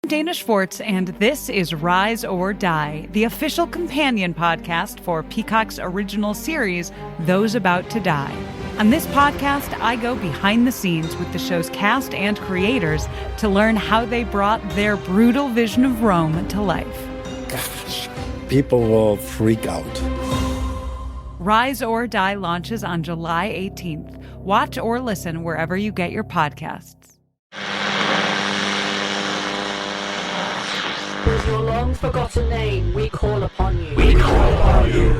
I'm Dana Schwartz, and this is Rise or Die, the official companion podcast for Peacock's original series, Those About to Die. On this podcast, I go behind the scenes with the show's cast and creators to learn how they brought their brutal vision of Rome to life. Gosh, people will freak out. Rise or Die launches on July 18th. Watch or listen wherever you get your podcasts. With your long-forgotten name, we call upon you. We call upon you.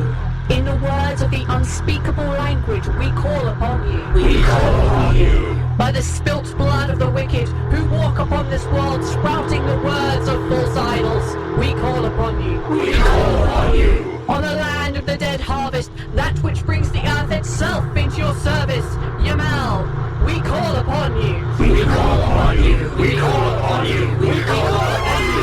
In the words of the unspeakable language, we call upon you. We call upon you. By the spilt blood of the wicked, who walk upon this world, sprouting the words of false idols, we call upon you. We call upon you. On the land of the dead harvest, that which brings the earth itself into your service, Yamal, we call upon you. We call upon you. We call upon you. We call upon you.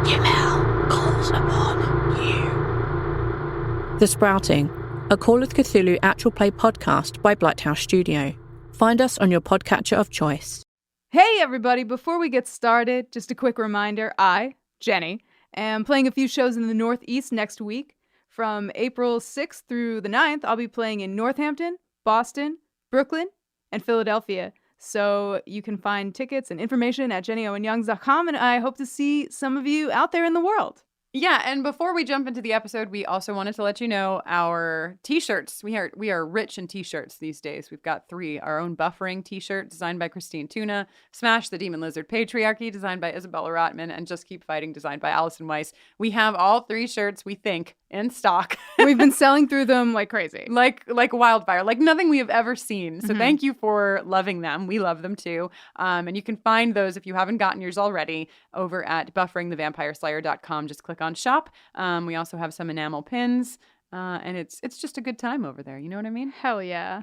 Yamal calls upon you. The Sprouting, a Call of Cthulhu actual play podcast by Blighthouse Studio. Find us on your podcatcher of choice. Hey everybody, before we get started, just a quick reminder, I, Jenny, am playing a few shows in the Northeast next week. From April 6th through the 9th, I'll be playing in Northampton, Boston, Brooklyn, and Philadelphia. So you can find tickets and information at jennyowenyoungs.com, and I hope to see some of you out there in the world. Yeah, and before we jump into the episode, we also wanted to let you know our t-shirts. We are rich in t-shirts these days. We've got 3. Our own buffering t-shirt designed by Kristine Thune, Smash the Demon Lizard Patriarchy designed by Isabella Rotman, and Just Keep Fighting designed by Allison Weiss. We have all 3 shirts, we think, in stock. We've been selling through them like crazy. like wildfire, like nothing we have ever seen. So thank you for loving them. We love them too. And you can find those if you haven't gotten yours already over at bufferingthevampireslayer.com. Just click on shop. We also have some enamel pins, and it's just a good time over there. You know what I mean? Hell yeah.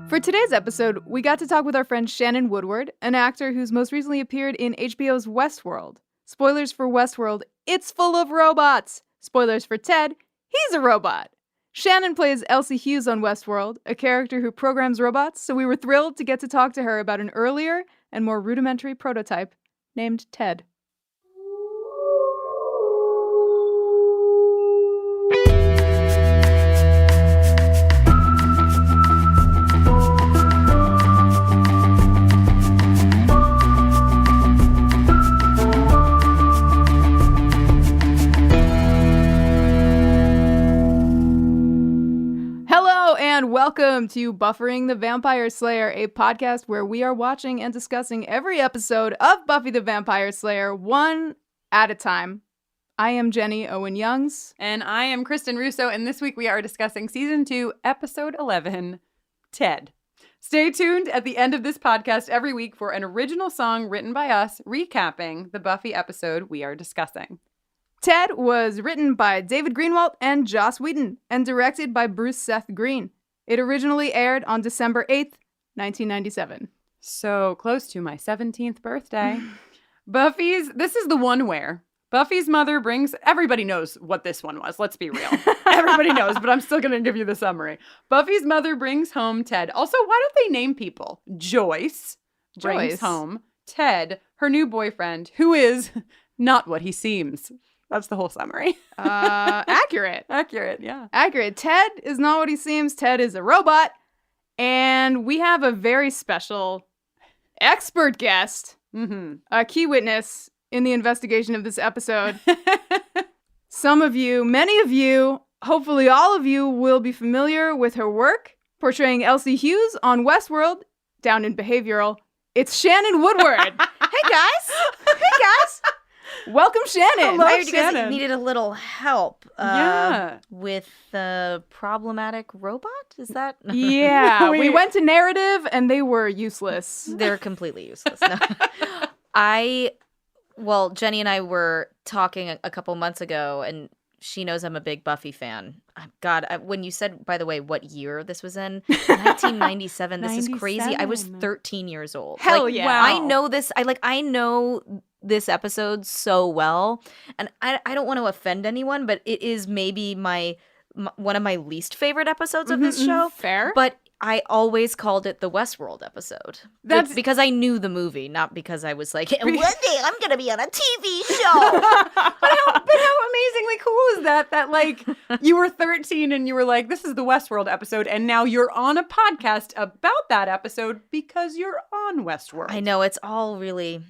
For today's episode, we got to talk with our friend Shannon Woodward, an actor who's most recently appeared in HBO's Westworld. Spoilers for Westworld, it's full of robots. Spoilers for Ted, he's a robot. Shannon plays Elsie Hughes on Westworld, a character who programs robots, so we were thrilled to get to talk to her about an earlier and more rudimentary prototype named Ted. And welcome to Buffering the Vampire Slayer, a podcast where we are watching and discussing every episode of Buffy the Vampire Slayer one at a time. I am Jenny Owen Youngs. And I am Kristen Russo, and this week we are discussing Season 2, Episode 11, Ted. Stay tuned at the end of this podcast every week for an original song written by us recapping the Buffy episode we are discussing. Ted was written by David Greenwalt and Joss Whedon and directed by Bruce Seth Green. It originally aired on December 8th, 1997. So close to my 17th birthday. This is the one where Buffy's mother brings, everybody knows what this one was, let's be real. Everybody knows, but I'm still going to give you the summary. Buffy's mother brings home Ted. Also, why don't they name people? Joyce brings home Ted, her new boyfriend, who is not what he seems. That's the whole summary. Accurate. Accurate, yeah. Accurate. Ted is not what he seems. Ted is a robot. And we have a very special expert guest, a key witness in the investigation of this episode. Some of you, many of you, hopefully all of you will be familiar with her work portraying Elsie Hughes on Westworld, down in Behavioral. It's Shannon Woodward. Hey guys. Hey guys. Welcome, Shannon. Hello, I heard you Shannon. guys needed a little help with the problematic robot? Is that? Yeah, we went to narrative and they were useless. They're completely useless. No. Jenny and I were talking a couple months ago, and she knows I'm a big Buffy fan. God, when you said, by the way, what year this was in, 1997, this is crazy. I was 13 years old. Hell yeah. Wow. I know this. I know this episode so well, and I don't want to offend anyone, but it is maybe one of my least favorite episodes of this show. Fair. But I always called it the Westworld episode. That's- because I knew the movie, not because I was like, one day I'm going to be on a TV show. But how amazingly cool is that? That like you were 13 and you were like, this is the Westworld episode, and now you're on a podcast about that episode because you're on Westworld. I know it's all really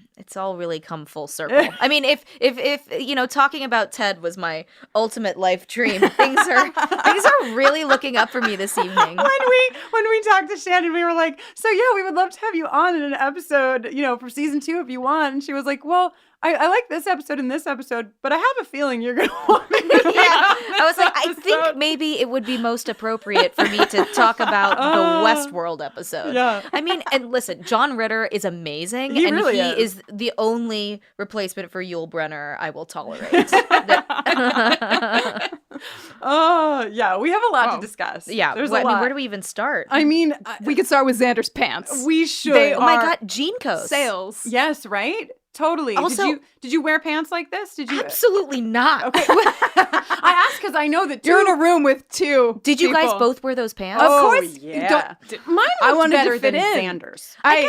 come full circle. I mean, if talking about Ted was my ultimate life dream, things are really looking up for me this evening. When we talked to Shannon, we were like, so yeah, we would love to have you on in an episode, for season 2 if you want. And she was like, well, I like this episode and this episode, but I have a feeling you're going to want me to be I was like, I think maybe it would be most appropriate for me to talk about the Westworld episode. Yeah. I mean, and listen, John Ritter is amazing. He and really he is. is the only replacement for Yul Brynner I will tolerate. Oh, yeah, we have a lot to discuss. Yeah. There's I a mean, lot. where do we even start? I mean, We could start with Xander's pants. we should. They Oh my are God, Gene Coast. sales. Yes, right? Totally. Also- did you wear pants like this? Did you? Absolutely not. Okay. I asked because I know that You're in a room with two. Did you guys people. both wear those pants? Of Oh, course. yeah. Don't- Mine I looked wanted to better fit than in. Xander's. I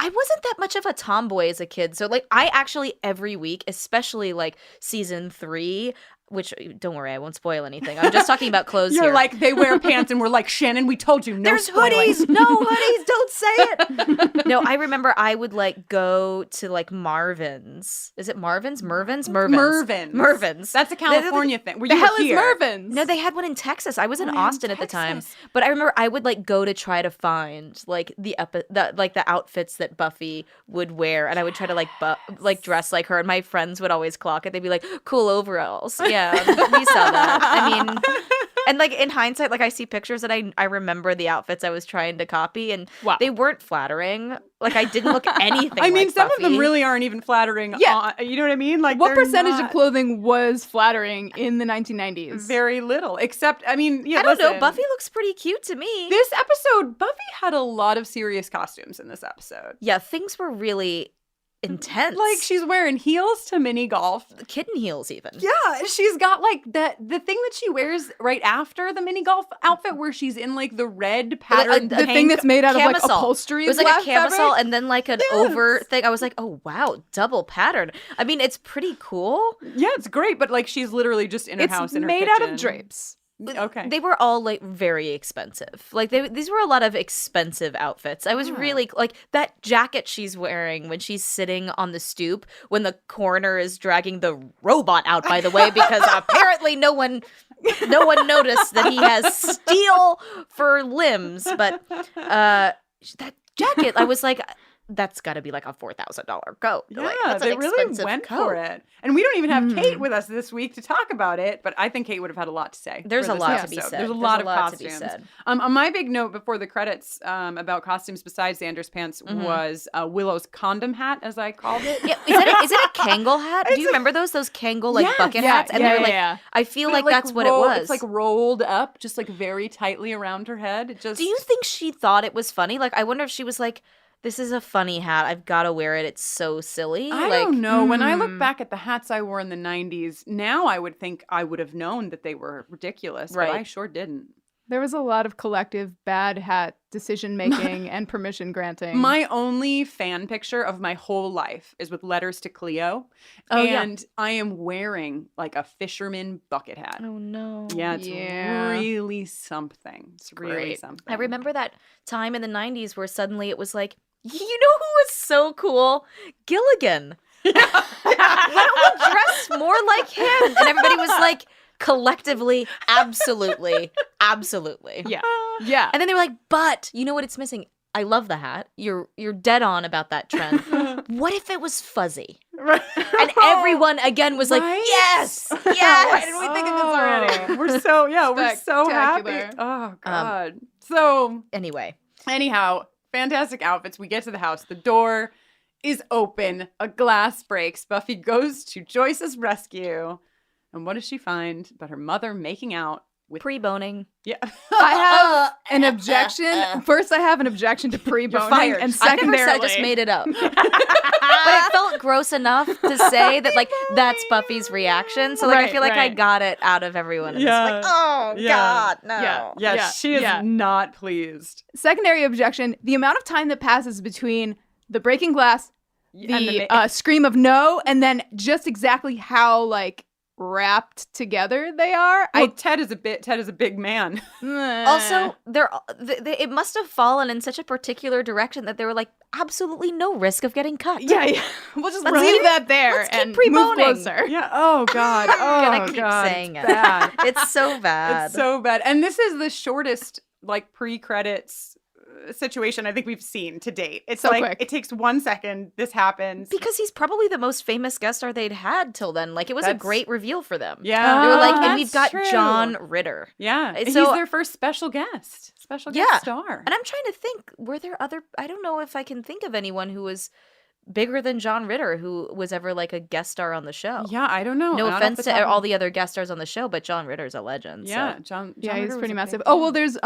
wasn't that much of a tomboy as a kid. So like I actually every week, especially like season 3, which don't worry, I won't spoil anything. I'm just talking about clothes You're here. like, they wear pants, and we're like, Shannon, we told you, no There's spoiling. hoodies. No hoodies. Don't say it. No, I remember I would like go to like Marvin's. Is it Marvin's? Mervin's? Mervin's. That's a California thing. Were The you hell is here? Mervin's? No, they had one in Texas. I was in in Austin at the time, Texas. but I remember I would like go to try to find like the outfits that Buffy would wear, and I would try to like dress like her. And my friends would always clock it. They'd be like, "Cool overalls." Yeah, we saw that. I mean, and like in hindsight, like I see pictures and I remember the outfits I was trying to copy, and Wow. they weren't flattering. Like I didn't look anything. I mean, like some of them Buffy. really aren't even flattering. Yeah. You know what I mean? Like, What they're percentage not of clothing was flattering in the 1990s? Very little. Except, I mean, yeah, I don't know. listen. Buffy looks pretty cute to me. This episode, Buffy had a lot of serious costumes in this episode. Yeah, things were really intense. Like, she's wearing heels to mini golf. kitten heels even. Yeah, she's got like the thing that she wears right after the mini golf outfit where she's in like the red patterned the thing that's made out of like Camisole. upholstery. It was like a black camisole fabric? and then like an over thing. I was like, oh wow, double pattern. I mean, it's pretty cool. Yeah, it's great, but like she's literally just in her It's house in her made out kitchen. of drapes. Okay. They were all like very expensive. Like these were a lot of expensive outfits. I was really like that jacket she's wearing when she's sitting on the stoop when the coroner is dragging the robot out, by the way, because apparently no one noticed that he has steel for limbs. But that jacket, I was like, that's got to be like a $4,000 coat. Yeah, Like, that's an they really expensive went coat. for it. And we don't even have Kate with us this week to talk about it, but I think Kate would have had a lot to say. There's for a this lot to be episode. said. There's a There's lot a of lot to be costumes. said. On my big note before the credits about costumes besides Xander's pants was Willow's condom hat, as I called it. Yeah, is it a Kangol hat? Do you remember those Kangol like Yes, bucket yeah, hats? And yeah, they're like, yeah. I feel But like it, that's what it was. It's like rolled up, just like very tightly around her head. It just. Do you think she thought it was funny? Like, I wonder if she was like, this is a funny hat. I've got to wear it. It's so silly. I like, don't know. When I look back at the hats I wore in the 90s, now I would think I would have known that they were ridiculous, Right. but I sure didn't. There was a lot of collective bad hat decision making and permission granting. My only fan picture of my whole life is with letters to Cleo. Oh, yeah. and I am wearing like a fisherman bucket hat. Oh, no. Yeah, it's Yeah. really something. It's really Great. something. I remember that time in the 90s where suddenly it was like, you know who was so cool? Gilligan. Why don't we dress more like him? And everybody was like, collectively, absolutely. yeah. Yeah. And then they were like, but you know what it's missing? I love the hat. You're dead on about that trend. What if it was fuzzy? Right. And everyone again was like, Right? yes, yes. Why didn't we think of this already? We're so happy. Spectacular. Oh God. So Anyway, anyhow, fantastic outfits. We get to the house. The door is open. A glass breaks. Buffy goes to Joyce's rescue. And what does she find but her mother making out Pre-boning. Yeah. I have an objection. First, I have an objection to pre-boning, fired. and I never secondarily, said, I just made it up. But it felt gross enough to say that, like, that's Buffy's reaction. So, like, I Right, feel like I right. got it out of everyone. And Yeah. it's like, oh, Yeah. God, no. Yeah. Yeah, she is not pleased. secondary objection: the amount of time that passes between the breaking glass, And the the scream of no, and then just exactly how like wrapped together they are. Well, Ted is a big man. Also, it must have fallen in such a particular direction that there were, like, absolutely no risk of getting cut. yeah. We'll just Let's leave keep- that there let's keep and move pre-boning. closer. Yeah. Oh God. I'm gonna Oh keep God. saying It's it. bad. It's so bad. It's so bad. And this is the shortest like pre-credits situation I think we've seen to date. It's So like quick. it takes 1 second. This happens. Because he's probably the most famous guest star they'd had till then. Like, it was a That's- great reveal for them. Yeah. They were like, Oh, and we've got that's true. John Ritter. Yeah. So- He's their first special guest. Special guest Yeah. star. And I'm trying to think, were there other, I don't know if I can think of anyone who was bigger than John Ritter who was ever like a guest star on the show. Yeah, I don't know. No Not offense off the to top of- all the other guest stars on the show, but John Ritter's a legend. Yeah, So. John Yeah, Ritter he's was pretty a massive. big Oh, deal. well, there's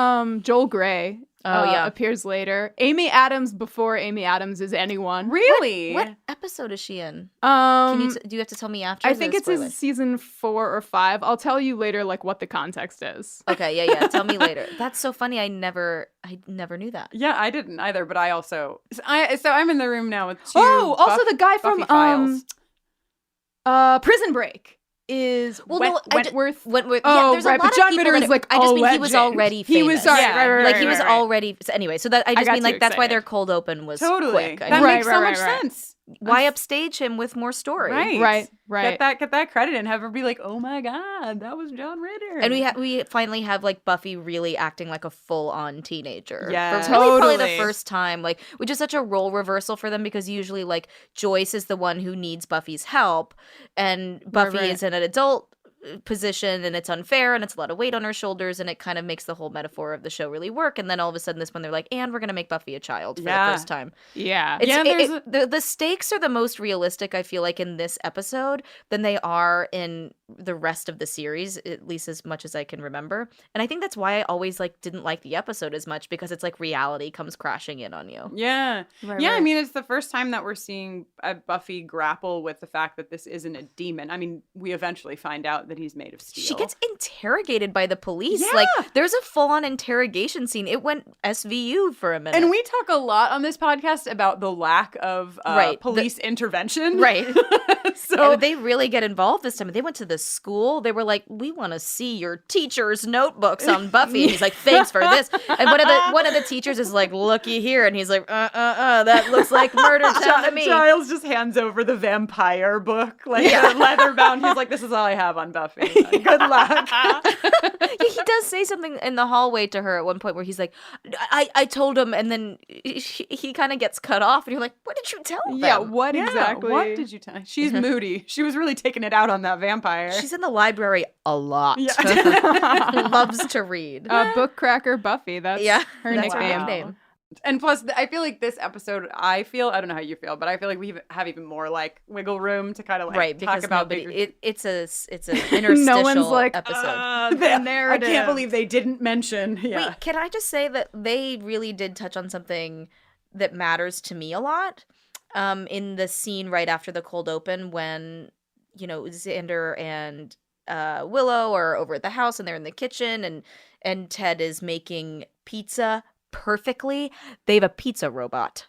Joel Grey. Oh, yeah. Appears later. Amy Adams before Amy Adams is anyone. Really? What episode is she in? Um, Can you do you have to tell me after? I Is it think a it's spoiler? in season 4 or 5. I'll tell you later, like what the context is. Okay, yeah. Tell me later. That's so funny. I never knew that. Yeah, I didn't either, but I also so I'm in the room now with two. Oh, also the guy Buffy from Files. Prison Break is Well, no, Wentworth. Wentworth. Oh, yeah, there's right, a lot but of John people Ritter that is, like, I just a mean he was legend. already famous. He was sorry, Yeah. right, like he was right. already so anyway. So that I just got mean like too that's why excited. their cold open was Totally. quick. That I mean, Right, makes so much right. sense. why upstage him with more story? Right. Right. Get that credit and have her be like, "Oh my God, that was John Ritter." And we finally have like Buffy really acting like a full on teenager. Yeah. For really probably the Totally. first time, like which is such a role reversal for them because usually like Joyce is the one who needs Buffy's help, and Buffy right. is in an adult position and it's unfair and it's a lot of weight on her shoulders and it kind of makes the whole metaphor of the show really work. And then all of a sudden this one they're like, and we're gonna make Buffy a child for the Yeah. first time. Yeah. It's, Yeah, the stakes are the most realistic, I feel like, in this episode than they are in the rest of the series, at least as much as I can remember. And I think that's why I always like didn't like the episode as much because it's like reality comes crashing in on you. Yeah. Right, Yeah, I right. mean, it's the first time that we're seeing Buffy grapple with the fact that this isn't a demon. I mean, we eventually find out that he's made of steel. She gets interrogated by the police. Yeah. Like there's a full-on interrogation scene. It went SVU for a minute. And we talk a lot on this podcast about the lack of Right. police intervention. Right. So And they really get involved this time. They went to the school. They were like, "We want to see your teacher's notebooks on Buffy." And he's like, "Thanks for this." And one of the teachers is like, "Looky here," and he's like, that looks like murder town to me." Giles just hands over the vampire book, like the leather bound. He's like, "This is all I have on Buffy. Good luck." He does say something in the hallway to her at one point where he's like, I told him, and then he kind of gets cut off, and you're like, what did you tell them? Yeah, what Yeah, exactly? What did you tell? She's moody. She was really taking it out on that vampire. She's in the library a lot. Yeah. Loves to read. Book Cracker Buffy. That's her that's her nickname. nickname. And plus, I feel like this episode, I don't know how you feel, but I feel like we have even more like wiggle room to kind of like Right, talk because about nobody, it's an interstitial No one's like, episode. the narrative. I can't believe they didn't mention. Yeah. Wait, can I just say that they really did touch on something that matters to me a lot in the scene right after the cold open when, Xander and Willow are over at the house and they're in the kitchen and Ted is making pizza perfectly. They have a pizza robot.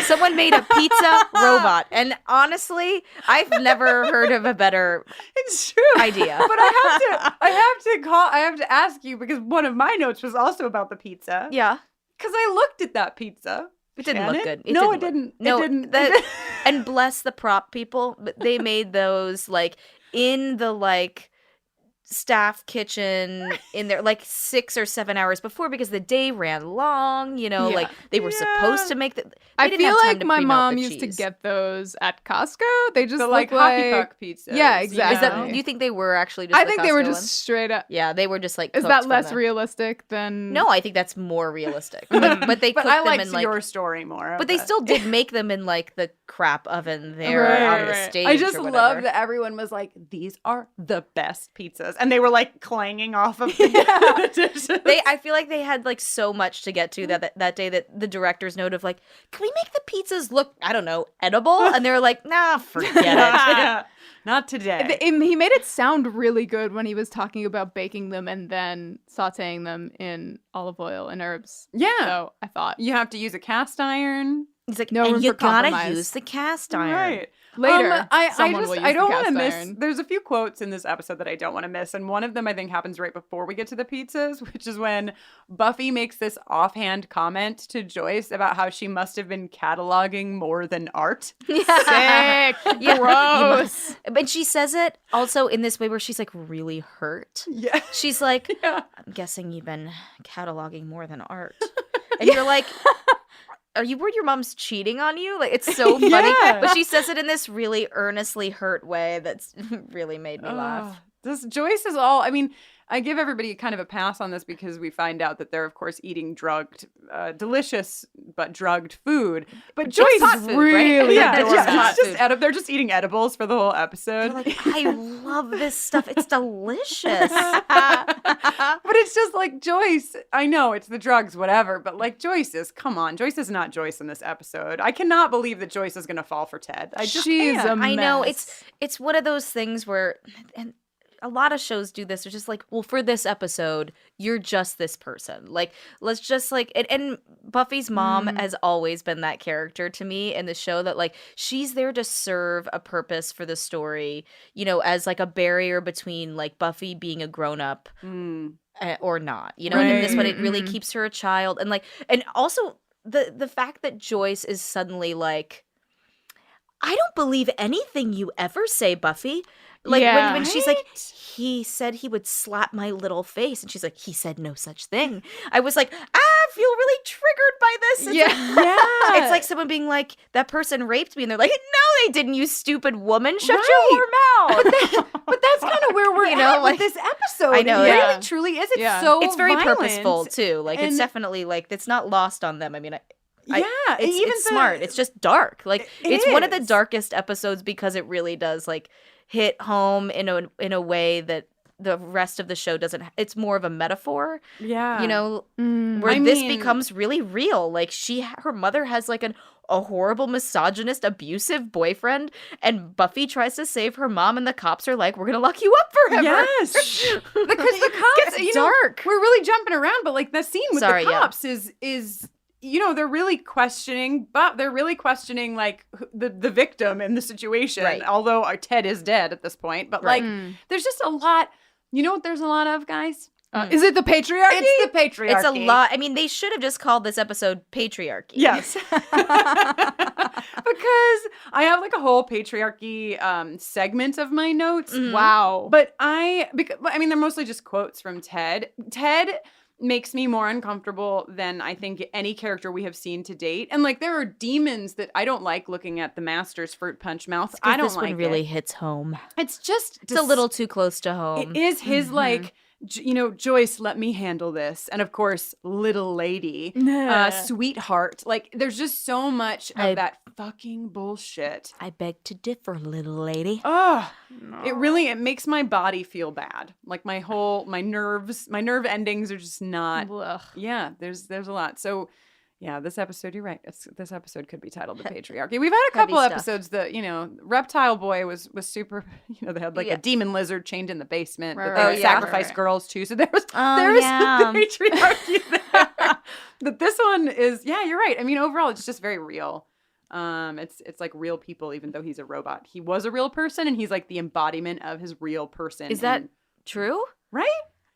Someone made a pizza robot. And honestly, I've never heard of a better It's true. idea. But I have to ask you because one of my notes was also about the pizza. Yeah. Because I looked at that pizza. It didn't look Shannon? good. No, it didn't. No, It didn't. and bless the prop people, but they made those like in the like staff kitchen in there like 6 or 7 hours before because the day ran long. Like they were supposed to make the. I feel have time like to my pre-melt mom the used to cheese. get those at Costco. They just The look like hockey puck pizzas. Yeah, Is exactly. that? Do you think they were actually just? I the think they were Costco just ones? straight up. Yeah, they were just like. Is cooked that from less the- realistic than? No, I think that's more realistic. But they But cooked I them liked in like. your story more. But they still did make them in like the crap oven there Right, on the right. stage. I just or love whatever. that everyone was like, "These are the best pizzas," and they were like clanging off of the dishes. I feel like they had like so much to get to that day that the director's note of like, can we make the pizzas look, I don't know, edible? And they were like, nah, forget it. Yeah. Not today. He made it sound really good when he was talking about baking them and then sauteing them in olive oil and herbs. Yeah. So I thought. You have to use a cast iron. He's like, No room and you for gotta compromise. use the cast iron. Right. Later, I someone will use I don't the want to cast miss. iron. There's a few quotes in this episode that I don't want to miss, and one of them I think happens right before we get to the pizzas, which is when Buffy makes this offhand comment to Joyce about how she must have been cataloging more than art. Sick. Yeah. Gross. But she says it also in this way where she's like really hurt. Yeah. She's like, Yeah. I'm guessing you've been cataloging more than art. And you're like, are you worried your mom's cheating on you? Like, it's so funny. Yeah. But she says it in this really earnestly hurt way that's really made me laugh. This Joyce is all. I mean, I give everybody kind of a pass on this because we find out that they're, of course, eating drugged, delicious but drugged food. But Joyce hot is food, really, right? yeah, Adores hot it's just food. they're just eating edibles for the whole episode. They're like, I love this stuff. It's delicious. But it's just like Joyce. I know it's the drugs, whatever. But like Joyce is, come on, Joyce is not Joyce in this episode. I cannot believe that Joyce is going to fall for Ted. I just She's can't. a mess. I know it's one of those things where, and a lot of shows do this. They're just like, well, for this episode, you're just this person. Like, let's just like, and Buffy's mom has always been that character to me in the show that like, she's there to serve a purpose for the story, you know, as like a barrier between like Buffy being a grown up or not, you know, and in this one, it really keeps her a child. And like, and also the fact that Joyce is suddenly like, I don't believe anything you ever say, Buffy. Like Yeah. when she's like, he said he would slap my little face, and she's like, he said no such thing. I was like, I feel really triggered by this. It's Yeah. it's like someone being like, that person raped me, and they're like, no, they didn't, you stupid woman. Shut your whore mouth. But that's kind of where we're You know, at like- with this episode. I know, It yeah. really, truly is. It's Yeah. so It's very violent. purposeful too. Like it's And- definitely like it's not lost on them. I mean, and it's smart. It's just dark. Like It it's one of the is. darkest episodes because it really does like hit home in a way that the rest of the show doesn't. It's more of a metaphor, Yeah. you know, where I this mean- becomes really real. Like her mother has like a horrible misogynist abusive boyfriend, and Buffy tries to save her mom, and the cops are like, we're gonna lock you up forever. Yes, because the cops, Gets dark. We're really jumping around, but like the scene with Sorry, the yeah. cops is you know, they're really questioning, but they're really questioning like the victim in the situation. Right. Although our Ted is dead at this point, but like there's just a lot. You know what? There's a lot of guys. Is it the patriarchy? It's the patriarchy. It's a lot. I mean, they should have just called this episode Patriarchy. Yes. Because I have like a whole patriarchy segment of my notes. Wow. But I mean, they're mostly just quotes from Ted. Ted makes me more uncomfortable than I think any character we have seen to date. And like there are demons that I don't like looking at the Master's fruit punch mouth. I don't this like one really it. hits home. It's just It's a little too close to home. It is his like you know, Joyce, let me handle this. And of course, little lady, sweetheart. Like there's just so much of that fucking bullshit. I beg to differ, little lady. Oh, it makes my body feel bad. Like my nerve endings are just not. Ugh. Yeah, there's a lot. So yeah, this episode, you're right. This episode could be titled The Patriarchy. We've had a couple stuff. episodes that, you know, Reptile Boy was super, you know, they had like a demon lizard chained in the basement that they would sacrifice girls to. So there was the patriarchy there. But this one is, yeah, you're right. I mean, overall, it's just very real. It's like real people, even though he's a robot. He was a real person, and he's like the embodiment of his real person. Is that true? right?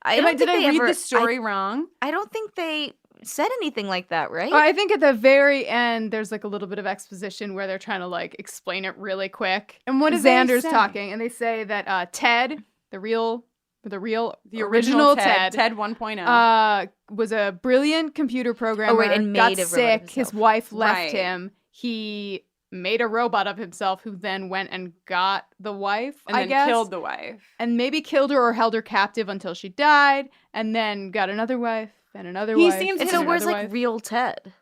Did I read the story wrong? I don't think they said anything like that, right? Well, I think at the very end, there's like a little bit of exposition where they're trying to like explain it really quick. And what does they Xander's say? talking, and they say that Ted, the original Ted 1.0. Was a brilliant computer programmer. and got made a robot of sick. His himself. wife left Right. him. He made a robot of himself, who then went and got the wife. and I then guess, killed the wife. and maybe killed her or held her captive until she died, and then got another wife and another He wife. seems- and and so where's another like wife. real Ted?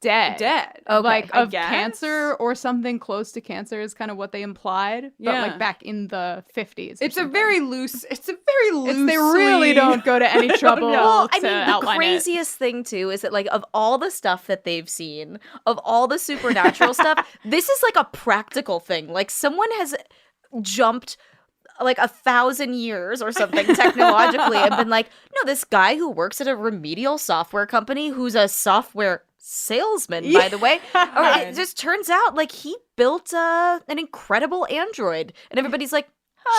dead. Dead. Okay, Like I of guess. cancer or something close to cancer is kind of what they implied. But Yeah. like back in the 50s. It's a very loose. They really don't go to any trouble Well, I to mean, the outline it. craziest thing too is that like of all the stuff that they've seen, of all the supernatural stuff, this is like a practical thing. Like someone has jumped like 1,000 years or something technologically and been like, no, this guy who works at a remedial software company who's a software salesman, by the way, or it just turns out like he built an incredible android, and everybody's like,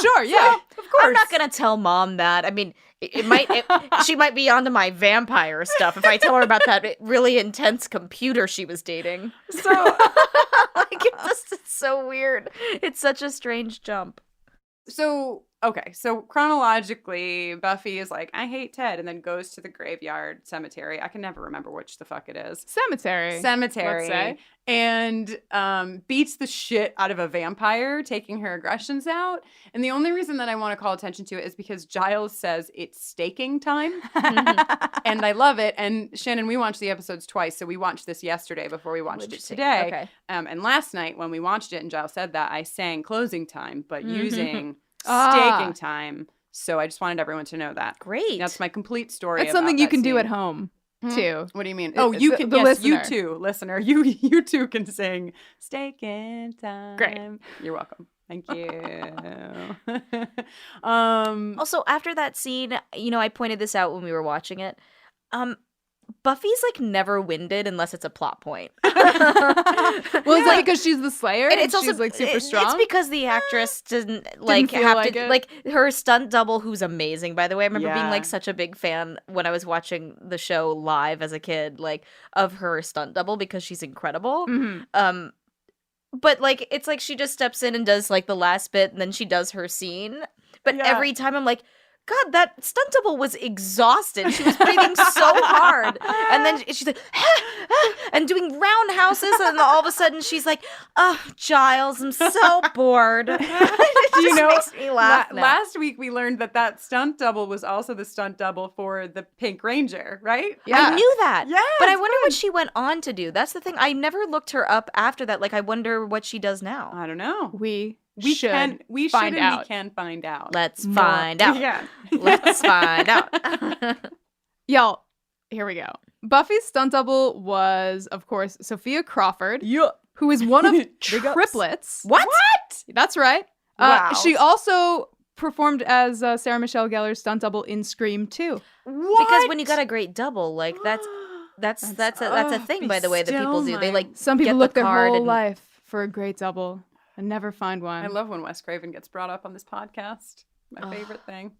Sure, yeah, of course. I'm not gonna tell mom that. I mean, she might be onto my vampire stuff if I tell her about that really intense computer she was dating. So, Like it's so weird. It's such a strange jump. Okay, so chronologically, Buffy is like, I hate Ted, and then goes to the graveyard cemetery. I can never remember which the fuck it is. Cemetery. Let's say. And beats the shit out of a vampire, taking her aggressions out. And the only reason that I want to call attention to it is because Giles says it's staking time. And I love it. And Shannon, we watched the episodes twice, so we watched this yesterday before we watched it today. Okay. And last night when we watched it and Giles said that, I sang closing time, but using staking time. So I just wanted everyone to know that. Great. That's my complete story. That's about something you that can do scene. at home, too. What do you mean? Oh, you can. the Yes, you listener. too, listener. You too can sing "Staking Time." Great. You're welcome. Thank you. Also, after that scene, I pointed this out when we were watching it. Buffy's like never winded unless it's a plot point. Well, is that because she's the Slayer and it's she's also like super strong? It's because the actress didn't like feel have like to it. like her stunt double, who's amazing, by the way. I remember being Yeah. like such a big fan when I was watching the show live as a kid, like of her stunt double because she's incredible. Mm-hmm. But like it's like she just steps in and does like the last bit and then she does her scene. But Yeah. every time I'm like, God, that stunt double was exhausted. She was breathing so hard. And then she's like, and doing roundhouses. And all of a sudden she's like, oh, Giles, I'm so bored. It just makes me laugh now. last week we learned that stunt double was also the stunt double for the Pink Ranger, right? I knew that. Yeah, but I it's wonder what she went on to do. That's the thing. I never looked her up after that. Like, I wonder what she does now. I don't know. We We should can find out. We can find out. Let's More. find out. Yeah. Let's find out. Y'all, here we go. Buffy's stunt double was, of course, Sophia Crawford, who is one of triplets. What? That's right. Wow. She also performed as Sarah Michelle Gellar's stunt double in Scream 2. Because when you got a great double, like that's a thing, by the way, that people do. They like Some people get look the their card whole and- life for a great double and never find one. I love when Wes Craven gets brought up on this podcast. My favorite thing.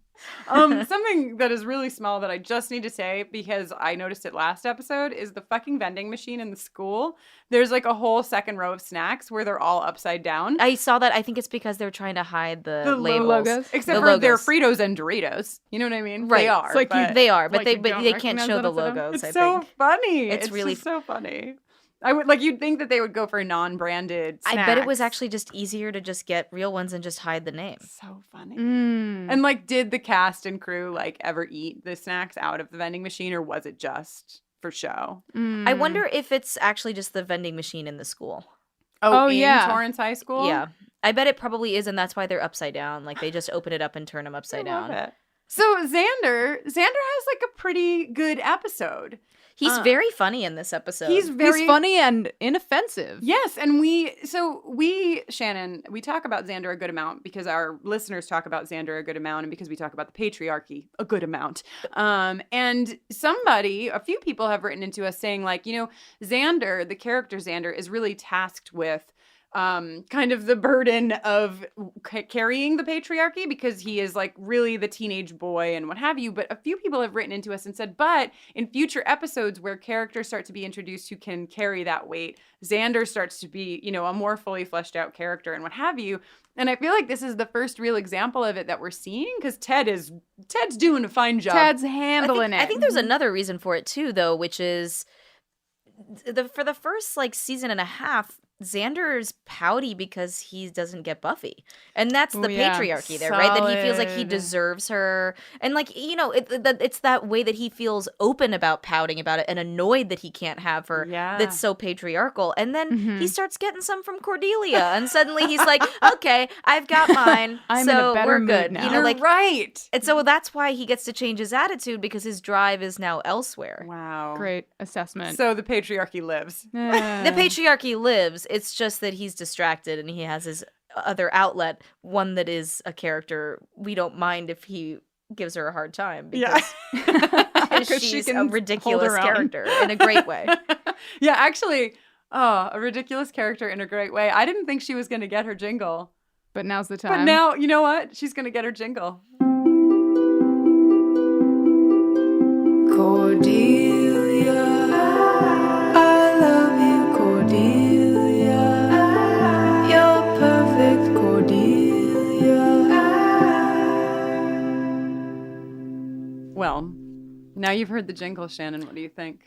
Something that is really small that I just need to say because I noticed it last episode is the fucking vending machine in the school. There's like a whole second row of snacks where they're all upside down. I saw that. I think it's because they're trying to hide the labels. logos. Except The for their logos. Fritos and Doritos. You know what I mean? Right. They are. It's like you- but They are, but Like they you don't can't recognize show that the it's them? logos. it's I so think funny. It's really just so funny. I would you'd think that they would go for non-branded snacks. I bet it was actually just easier to just get real ones and just hide the name. so funny. Mm. And did the cast and crew ever eat the snacks out of the vending machine, or was it just for show? I wonder if it's actually just the vending machine in the school. Oh, in yeah. Torrance High School. Yeah. I bet it probably is, and that's why they're upside down. Like, they just open it up and turn them upside I love down. it. So Xander has a pretty good episode. He's very funny in this episode. He's very He's funny and inoffensive. Yes, and Shannon, we talk about Xander a good amount because our listeners talk about Xander a good amount and because we talk about the patriarchy a good amount. And a few people have written into us saying Xander, the character Xander, is really tasked with kind of the burden of carrying the patriarchy because he is really the teenage boy and what have you. But a few people have written into us and said, but in future episodes where characters start to be introduced who can carry that weight, Xander starts to be, a more fully fleshed out character and what have you. And I feel like this is the first real example of it that we're seeing because Ted's doing a fine job. Ted's handling I think there's another reason for it too, though, which is for the first season and a half, Xander's pouty because he doesn't get Buffy. And that's the yeah. patriarchy there, right? That he feels like he Solid. deserves her. And like, it's that way that he feels open about pouting about it and annoyed that he can't have her. Yeah. That's so patriarchal. And then he starts getting some from Cordelia. And suddenly he's like, okay, I've got mine. I'm in a so better we're mood good. now. You're Like, right. and so that's why he gets to change his attitude because his drive is now elsewhere. Wow. Great assessment. So the patriarchy lives. The patriarchy lives. It's just that he's distracted and he has his other outlet, one that is a character we don't mind if he gives her a hard time because Because she she's can a hold ridiculous her own. character in a great way. Yeah, actually, a ridiculous character in a great way. I didn't think she was going to get her jingle. But now's the But time. now, you know what? She's going to get her jingle. Cordelia, I love you, Cordelia. You're perfect, Cordelia. Well, now you've heard the jingle, Shannon. What do you think?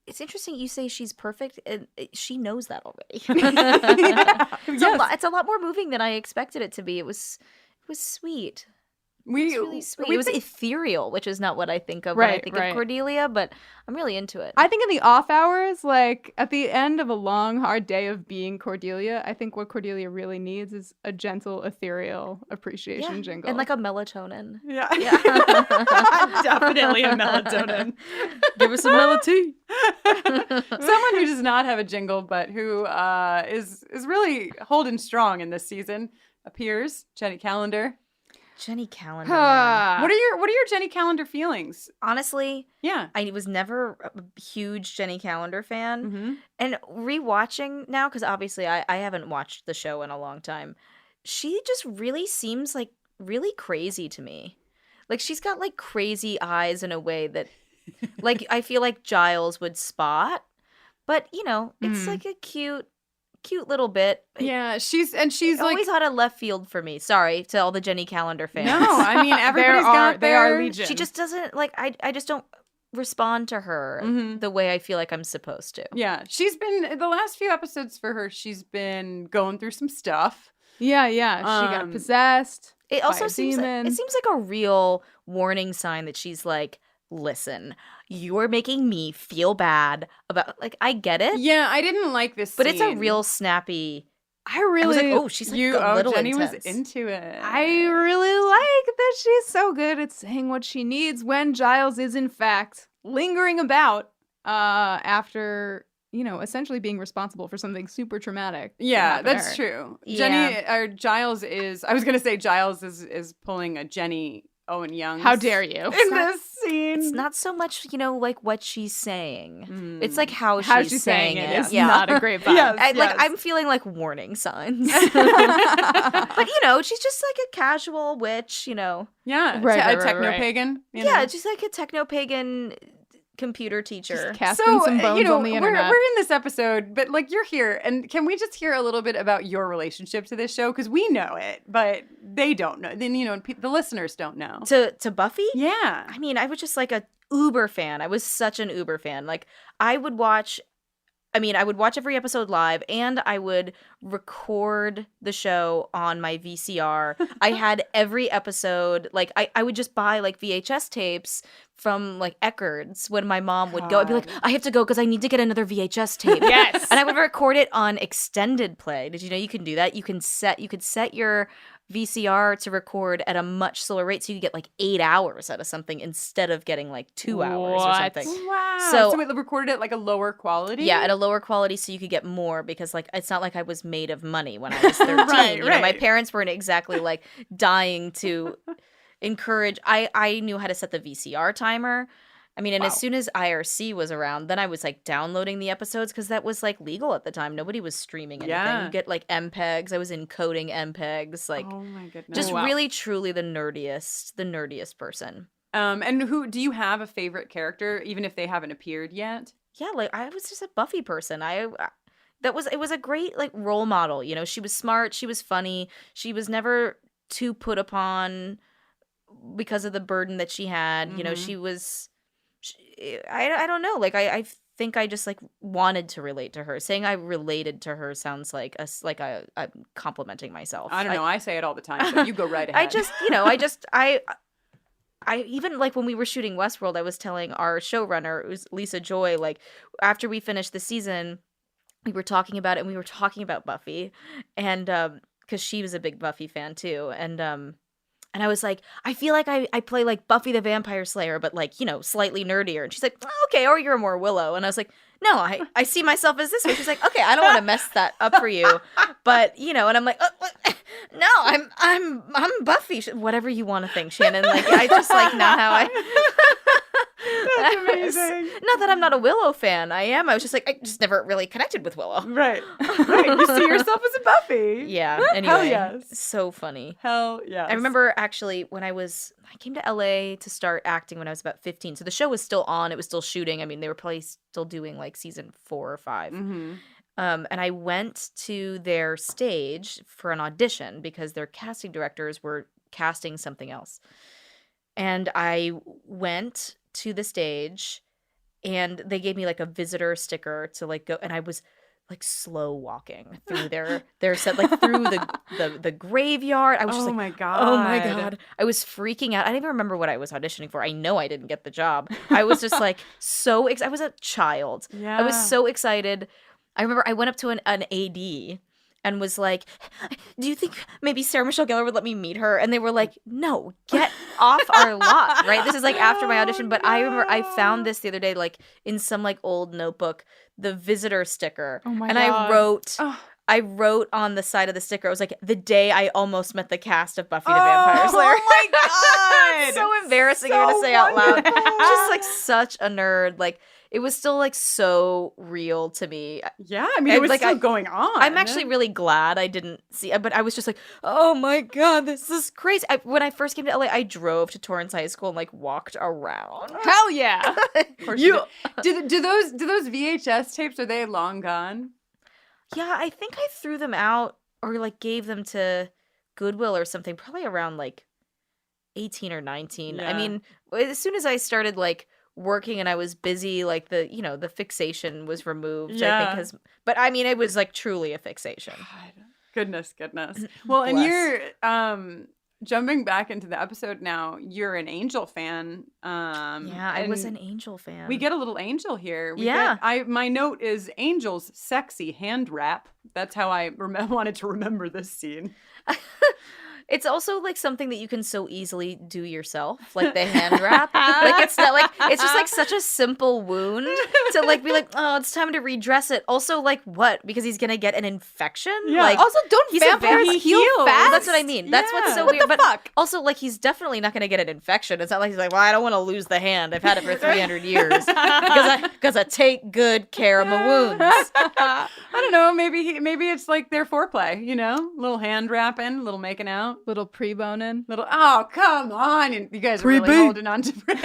It's interesting you say she's perfect, and she knows that already. Yes. It's a lot more moving than I expected it to be. It was sweet. It was really sweet. we It was think- ethereal, which is not what I think of when I Right, think right. of Cordelia, but I'm really into it. I think in the off hours, like at the end of a long, hard day of being Cordelia, I think what Cordelia really needs is a gentle, ethereal appreciation jingle. And like a melatonin. Yeah. Yeah. Definitely a melatonin. Give us some melatonin. Someone who does not have a jingle, but who is really holding strong in this season appears Jenny Calendar. Jenny Calendar. man. What are your Jenny Calendar feelings? Honestly, Yeah. I was never a huge Jenny Calendar fan. Mm-hmm. And rewatching now, because obviously I haven't watched the show in a long time, she just really seems like really crazy to me. Like she's got like crazy eyes in a way that like I feel like Giles would spot. But it's like a cute little bit. Yeah, she's like Always out of left field for me. Sorry to all the Jenny Calendar fans. no. I mean, everybody's got they are their legion. She just doesn't like I just don't respond to her Mhm. the way I feel like I'm supposed to. Yeah, she's been the last few episodes for her. She's been going through some stuff. yeah. She got possessed. It also by a seems demon. like a real warning sign that she's like, listen, you're making me feel bad about like I get it, Yeah, I didn't like this, but it's a scene. real snappy. I I was really, like, oh, she's like a little Jenny intense. was into it. I really like that she's so good at saying what she needs when Giles is in fact lingering about after essentially being responsible for something super traumatic. that Yeah, happened to that's her. true. Yeah. Jenny or Giles is. I was gonna say Giles is pulling a Jenny Owen Young. How dare you? in this scene? It's not so much, like what she's saying. Mm. It's like how she's saying it is Yeah. not a great vibe. Yes. I'm feeling like warning signs. But she's just like a casual witch, Yeah, Right, a right, right, techno right. pagan. Yeah, just like a techno-pagan computer teacher. Casting some bones on the internet. we're in this episode, but like you're here, and can we just hear a little bit about your relationship to this show? Because we know it, but they don't know. Then the listeners don't know. To Buffy? Yeah, I mean, I was just like a uber fan. I was such an uber fan. Like I would watch every episode live and I would record the show on my VCR. I had every episode, like I would just buy like VHS tapes from like Eckerd's when my mom would go. I'd be like, I have to go because I need to get another VHS tape. Yes. And I would record it on extended play. Did you know you can do that? You could set your VCR to record at a much slower rate so you could get like 8 hours out of something instead of getting like 2 hours or What? something. wow. So- So we recorded it like a lower quality. Yeah, at a lower quality so you could get more because like it's not like I was made of money when I was 13. Right, You know, my right. parents weren't exactly like dying to encourage. I knew how to set the VCR timer. I mean, and as soon as IRC was around, then I was like downloading the episodes because that was like legal at the time. Nobody was streaming anything. Yeah. You get like MPEGs. I was encoding MPEGs. Like Oh my goodness. just wow. really truly the nerdiest person. And who do you have a favorite character, even if they haven't appeared yet? Yeah, like I was just a Buffy person. It was a great like role model. You know, she was smart, she was funny, she was never too put upon because of the burden that she had. You know, she was. I don't know. Like I think I just like wanted to relate to her. Saying I related to her sounds like I'm complimenting myself. I don't know. I say it all the time. So you go right ahead. I even like when we were shooting Westworld, I was telling our showrunner, it was Lisa Joy, like after we finished the season, we were talking about it and we were talking about Buffy, and because she was a big Buffy fan too, and I was like, I feel like I play like Buffy the Vampire Slayer, but like, you know, slightly nerdier. And she's like, oh, okay, or you're more Willow. And I was like, no, I see myself as this way. She's like, okay, I don't want to mess that up for you, but you know, and I'm like, no, I'm Buffy. Whatever you want to think, Shannon. Like, I just like not how I. That's amazing. Not that I'm not a Willow fan. I am. I was just like, I just never really connected with Willow. Right. You see yourself as a Buffy. Yeah. Anyway, Hell yes. So funny. Hell yes. I remember actually when I came to LA to start acting when I was about 15. So the show was still on. It was still shooting. I mean, they were probably still doing like season 4 or 5. Mm-hmm. And I went to their stage for an audition because their casting directors were casting something else. And I went to the stage and they gave me like a visitor sticker to like go, and I was like slow walking through their set, like through the graveyard. I was just like, my God. oh my God. I was freaking out. I didn't even remember what I was auditioning for. I know I didn't get the job. I was just like so I was a child. Yeah. I was so excited. I remember I went up to an AD and was like, do you think maybe Sarah Michelle Gellar would let me meet her? And they were like, no, get off our lot, right? This is like after my audition. But I remember I found this the other day, like in some like old notebook, the visitor sticker. Oh my and God. I wrote on the side of the sticker, it was like, the day I almost met the cast of Buffy the Vampire Slayer. Oh my God. It's so embarrassing even to say out loud. Just like such a nerd. Like, it was still like so real to me. Yeah, I mean, it was like, still going on. I'm actually really glad I didn't see it, but I was just like, oh my God, this is crazy. When I first came to LA, I drove to Torrance High School and like walked around. Hell yeah. Of course you did. Do those VHS tapes, are they long gone? Yeah, I think I threw them out or like gave them to Goodwill or something, probably around like 18 or 19. Yeah. I mean, as soon as I started like working and I was busy, like the fixation was removed. Yeah. I think but I mean, it was like truly a fixation. Goodness. Well, and Bless. you're jumping back into the episode now. You're an Angel fan. Yeah, I was an Angel fan. We get a little Angel here. My note is Angel's sexy hand wrap. That's how I wanted to remember this scene. It's also like something that you can so easily do yourself, like the hand wrap. Like it's not like it's just like such a simple wound to like be like, oh, it's time to redress it. Also, like what? Because he's gonna get an infection. Yeah. Like, Also, don't he's vampires heal fast? That's what I mean. That's what's so What weird. the But fuck? also, like he's definitely not gonna get an infection. It's not like he's like, well, I don't want to lose the hand. I've had it for 300 years because I take good care of my wounds. I don't know. Maybe it's like their foreplay. You know, little hand wrapping, little making out. Little pre-boning. Little, oh, come on. And you guys are really Pre-B. holding on to No.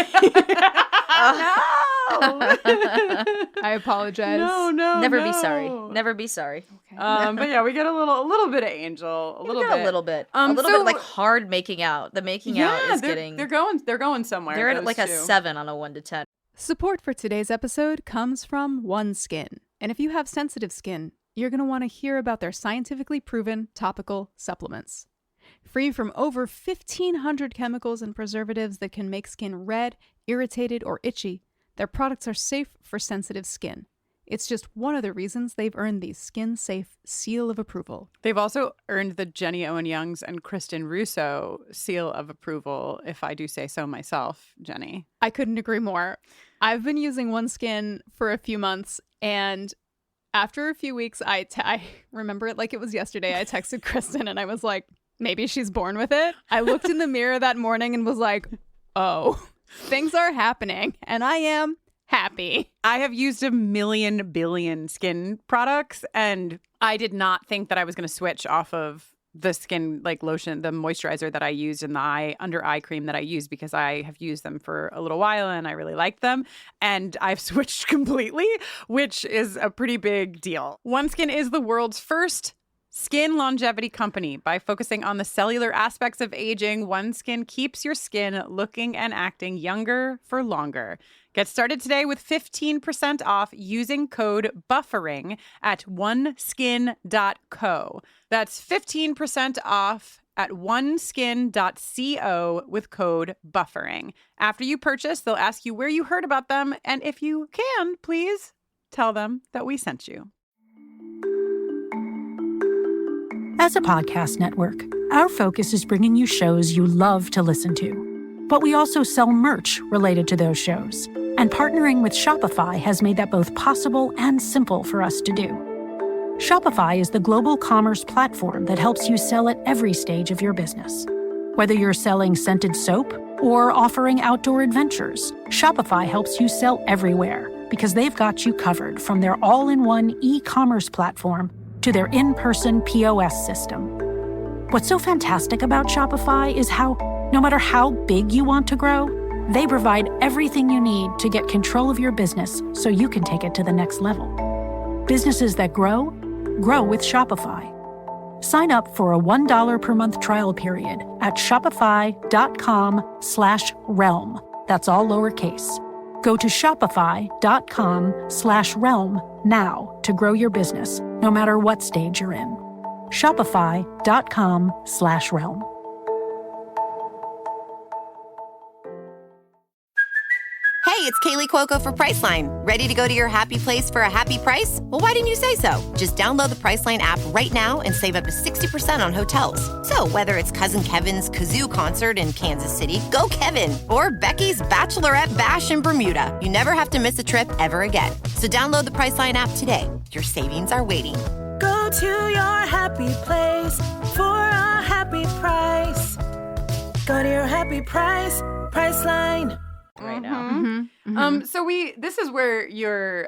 I apologize. No. Never be sorry. Never be sorry. But yeah, we get a little bit of Angel. A little bit. A little bit like hard making out. The making out is they're, getting. they're going somewhere. They're at those like a two. 7 on a 1 to 10. Support for today's episode comes from OneSkin. And if you have sensitive skin, you're going to want to hear about their scientifically proven topical supplements. Free from over 1,500 chemicals and preservatives that can make skin red, irritated, or itchy, their products are safe for sensitive skin. It's just one of the reasons they've earned the skin-safe seal of approval. They've also earned the Jenny Owen Youngs and Kristen Russo seal of approval, if I do say so myself, Jenny. I couldn't agree more. I've been using OneSkin for a few months, and after a few weeks, I remember it like it was yesterday. I texted Kristen, and I was like, maybe she's born with it. I looked in the mirror that morning and was like, oh, things are happening, and I am happy. I have used a million billion skin products, and I did not think that I was going to switch off of the skin like lotion, the moisturizer that I used and the under eye cream that I used, because I have used them for a little while and I really like them. And I've switched completely, which is a pretty big deal. OneSkin is the world's first Skin Longevity Company. By focusing on the cellular aspects of aging, OneSkin keeps your skin looking and acting younger for longer. Get started today with 15% off using code BUFFERING at oneskin.co. That's 15% off at oneskin.co with code BUFFERING. After you purchase, they'll ask you where you heard about them, and if you can, please tell them that we sent you. As a podcast network, our focus is bringing you shows you love to listen to. But we also sell merch related to those shows. And partnering with Shopify has made that both possible and simple for us to do. Shopify is the global commerce platform that helps you sell at every stage of your business. Whether you're selling scented soap or offering outdoor adventures, Shopify helps you sell everywhere because they've got you covered from their all-in-one e-commerce platform to their in-person POS system. What's so fantastic about Shopify is how, no matter how big you want to grow, they provide everything you need to get control of your business so you can take it to the next level. Businesses that grow with Shopify. Sign up for a $1 per month trial period at shopify.com/realm. That's all lowercase. Go to shopify.com/realm now to grow your business, no matter what stage you're in. Shopify.com/realm. Hey, it's Kaylee Cuoco for Priceline. Ready to go to your happy place for a happy price? Well, why didn't you say so? Just download the Priceline app right now and save up to 60% on hotels. So whether it's Cousin Kevin's Kazoo Concert in Kansas City, go Kevin, or Becky's Bachelorette Bash in Bermuda, you never have to miss a trip ever again. So download the Priceline app today. Your savings are waiting. Go to your happy place for a happy price. Go to your happy price, Priceline. Right now. So this is where your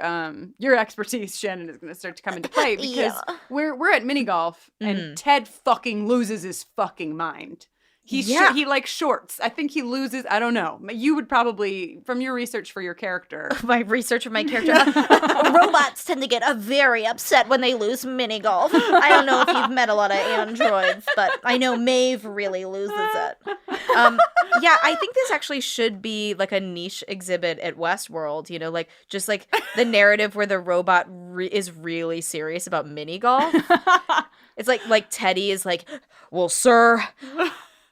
expertise, Shannon, is going to start to come into play because we're at mini golf and Ted fucking loses his fucking mind. He likes shorts. I think he loses. I don't know. You would probably, from your research for your character. My research for my character. Robots tend to get very upset when they lose mini golf. I don't know if you've met a lot of androids, but I know Maeve really loses it. Yeah, I think this actually should be like a niche exhibit at Westworld. You know, like just like the narrative where the robot is really serious about mini golf. It's like Teddy is like, well, sir.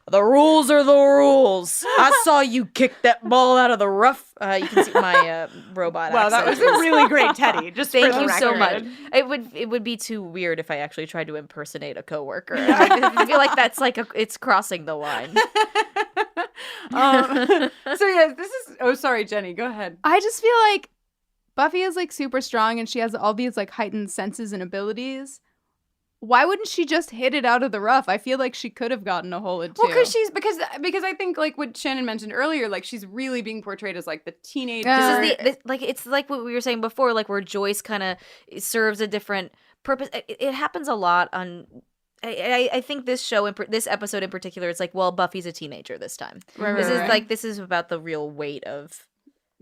The rules are the rules. I saw you kick that ball out of the rough. You can see my robot Wow, accent. that was a really great Teddy. Just Thank for the you so record. much. It would be too weird if I actually tried to impersonate a coworker. I feel like that's like it's crossing the line. So yeah, this is. Oh, sorry, Jenny. Go ahead. I just feel like Buffy is like super strong and she has all these like heightened senses and abilities. Why wouldn't she just hit it out of the rough? I feel like she could have gotten a hole in two. Well, because I think like what Shannon mentioned earlier, like she's really being portrayed as like the teenager. It's like what we were saying before, like where Joyce kind of serves a different purpose. It happens a lot on. I think this show, this episode in particular, it's like, well, Buffy's a teenager this time. This is about the real weight of.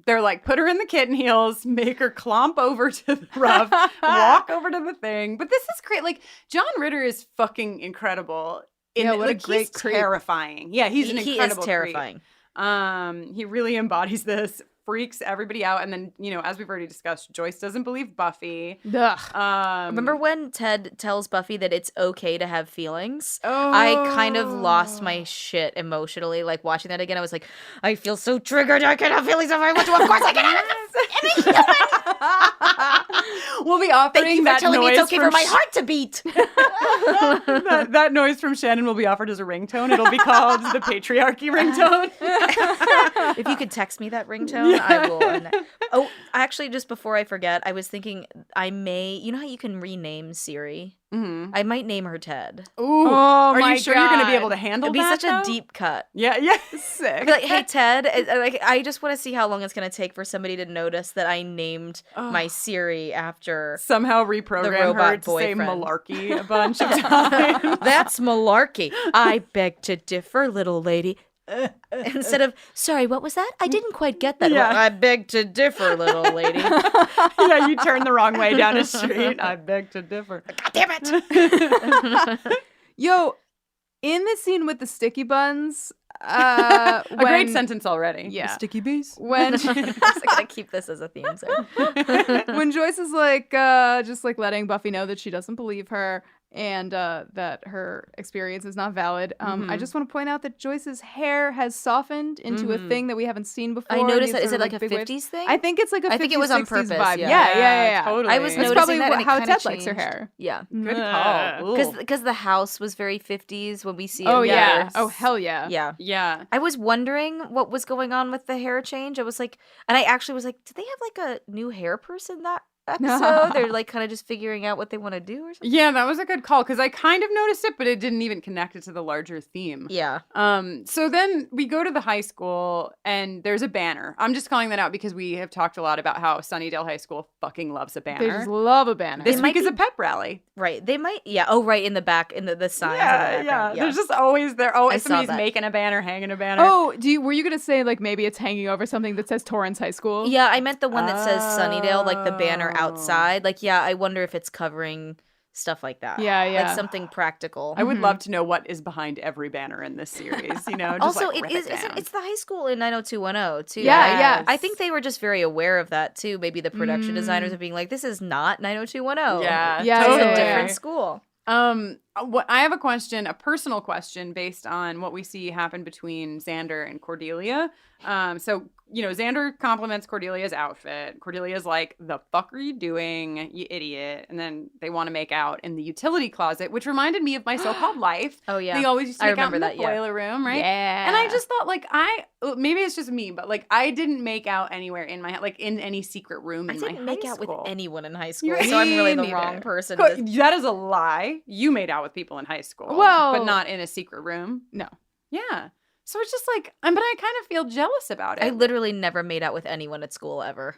They're like, put her in the kitten heels, make her clomp over to the rough, walk over to the thing. But this is great. Like, John Ritter is fucking incredible. What a great he's creep. terrifying. Yeah, he's an incredible He is terrifying. Creep. He really embodies this, freaks everybody out. And then, as we've already discussed, Joyce doesn't believe Buffy. Ugh. Remember when Ted tells Buffy that it's okay to have feelings? Oh. I kind of lost my shit emotionally. Like watching that again, I was like, I feel so triggered. I can have feelings if I want to. Of course I can have We'll be offering Thank you for that telling me noise it's okay for my heart to beat. that noise from Shannon will be offered as a ringtone. It'll be called the patriarchy ringtone. If you could text me that ringtone, I will. Oh, actually, just before I forget, I was thinking I may. You know how you can rename Siri? Mm-hmm. I might name her Ted. Ooh, are you sure you're going to be able to handle It'd be that? such a deep cut. Yeah, sick. I'd be like, hey Ted, I just want to see how long it's going to take for somebody to notice that I named my Siri after somehow the reprogram robot her to boyfriend. say malarkey a bunch of times. That's malarkey. I beg to differ, little lady. Instead of, sorry, what was that? I didn't quite get that. Yeah. Well, I beg to differ, little lady. Yeah, you turn the wrong way down the street. I beg to differ. God damn it. Yo, in the scene with the sticky buns, a great sentence already. Yeah. The sticky bees. When I'm gonna keep this as a theme song. when Joyce is like, just like letting Buffy know that she doesn't believe her and that her experience is not valid. I just want to point out that Joyce's hair has softened into a thing that we haven't seen before. I noticed that. These Is sort it of, like a big 50s waves. thing? I think it's like a 50s, I think it was on 60s purpose, vibe. yeah. Yeah. Totally. I was That's noticing probably that, and it how kinda Ted likes her changed. hair. Yeah. Good call. Because the house was very 50s when we see it. Oh, in yeah. there. Oh, hell yeah. Yeah. Yeah. I was wondering what was going on with the hair change. I was like, and I actually was like, did they have like a new hair person that episode? They're like kind of just figuring out what they want to do or something. Yeah, that was a good call because I kind of noticed it, but it didn't even connect it to the larger theme. Yeah. So then we go to the high school and there's a banner. I'm just calling that out because we have talked a lot about how Sunnydale High School fucking loves a banner. They just love a banner. This week is a pep rally. Right. They might. Yeah. Oh, right. In the back, in the signs. Yeah, in the background. There's just always somebody's that. making a banner, hanging a banner. Oh, were you gonna say like maybe it's hanging over something that says Torrance High School? Yeah, I meant the one that says Sunnydale, like the banner outside. Like, yeah, I wonder if it's covering stuff like that. Yeah. Like something practical. I would love to know what is behind every banner in this series. You know, just Also, like, it rip is. down. It's the high school in 90210 too. Yeah. I think they were just very aware of that too. Maybe the production designers are being like, "This is not 90210. Yeah, Yeah, It's totally. a different school." What I have a question, a personal question based on what we see happen between Xander and Cordelia. So, Xander compliments Cordelia's outfit. Cordelia's like, "The fuck are you doing, you idiot?" And then they want to make out in the utility closet, which reminded me of my so-called life. Oh, yeah. They always used to I make out in remember the that, yeah. boiler room, right? Yeah. And I just thought, like, maybe it's just me, but like, I didn't make out anywhere in my, like, in any secret room in I my didn't make high out with school. anyone in high school, Me so I'm really the neither. wrong person. That is a lie. You made out with people in high school. Well- but not in a secret room. No. Yeah. So it's just like, but I kind of feel jealous about it. I literally never made out with anyone at school ever.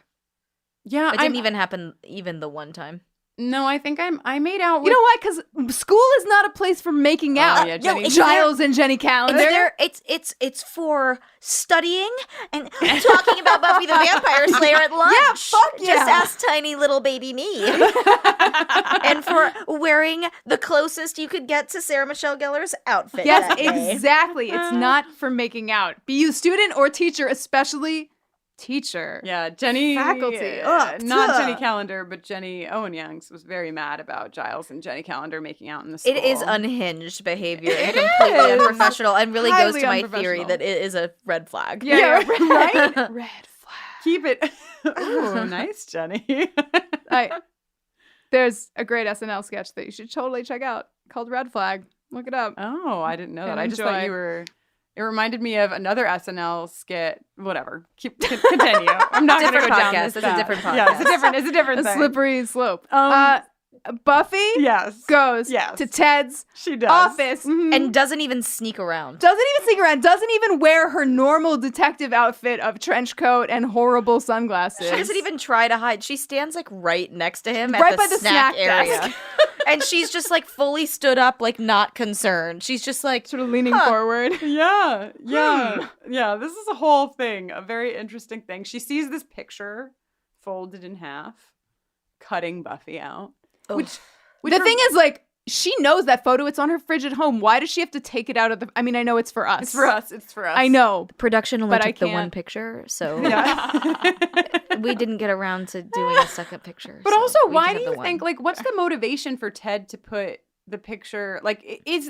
Yeah. It didn't even happen even the one time. No, I think I made out with. You know why? Because school is not a place for making out. yeah, no, Jenny. it's Giles and Jenny Calendar. It's for studying and talking about Buffy the Vampire Slayer at lunch. Yeah, fuck yeah. Just ask tiny little baby me. And for wearing the closest you could get to Sarah Michelle Gellar's outfit. Yes, that day. exactly. It's not for making out. Be you student or teacher, especially teacher. Yeah, Jenny. Faculty. Not Ugh. Jenny Calendar, but Jenny Owen Youngs was very mad about Giles and Jenny Calendar making out in the school. It is unhinged behavior and completely unprofessional, and really goes Highly to my theory unprofessional. that it is a red flag. Yeah, right? Red flag. Keep it. Ooh, nice, Jenny. There's a great SNL sketch that you should totally check out called Red Flag. Look it up. Oh, I didn't know that. And I just thought enjoy. you were. It reminded me of another SNL skit. Whatever. Continue. I'm not going to go Different down podcast. this It's a path. different Yeah, it's a different A thing. slippery slope. Buffy Yes. goes Yes. to Ted's She does. office And doesn't even sneak around. doesn't even sneak around, doesn't even wear her normal detective outfit of trench coat and horrible sunglasses. She doesn't even try to hide. She stands like right next to him Right at by the the snack snack area. desk. And she's just like fully stood up, like not concerned. She's just like sort of leaning forward. Yeah. Yeah. This is a whole thing, a very interesting thing. She sees this picture folded in half, cutting Buffy out. Which The thing is, like, she knows that photo. It's on her fridge at home. Why does she have to take it out of the... I mean, I know it's for us. It's for us. It's for us. I know. production only But I took the one can't. picture, so Yeah. we didn't get around to doing a second picture. But so also, we why just do have you the think, one. like, what's the motivation for Ted to put the picture, like, is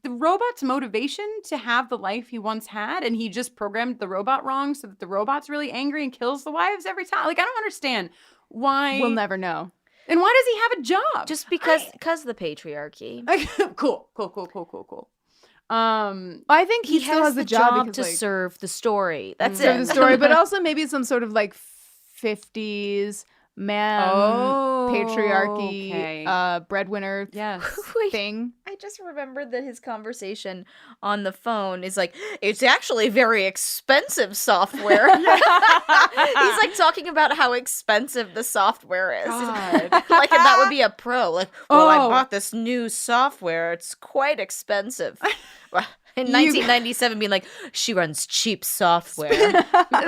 the robot's motivation to have the life he once had, and he just programmed the robot wrong so that the robot's really angry and kills the wives every time? Like, I don't understand why. We'll never know. And why does he have a job? Just because the patriarchy. Cool. I think he still has the the job to because, like, serve the story. That's serve it. the story, but also maybe some sort of like 50s man patriarchy okay. breadwinner Yes. thing. I just remembered that his conversation on the phone is like, it's actually very expensive software. He's like talking about how expensive the software is. God. Like, and that would be a pro. Like, well, I Oh. bought this new software. It's quite expensive. in 1997 being like, she runs cheap software.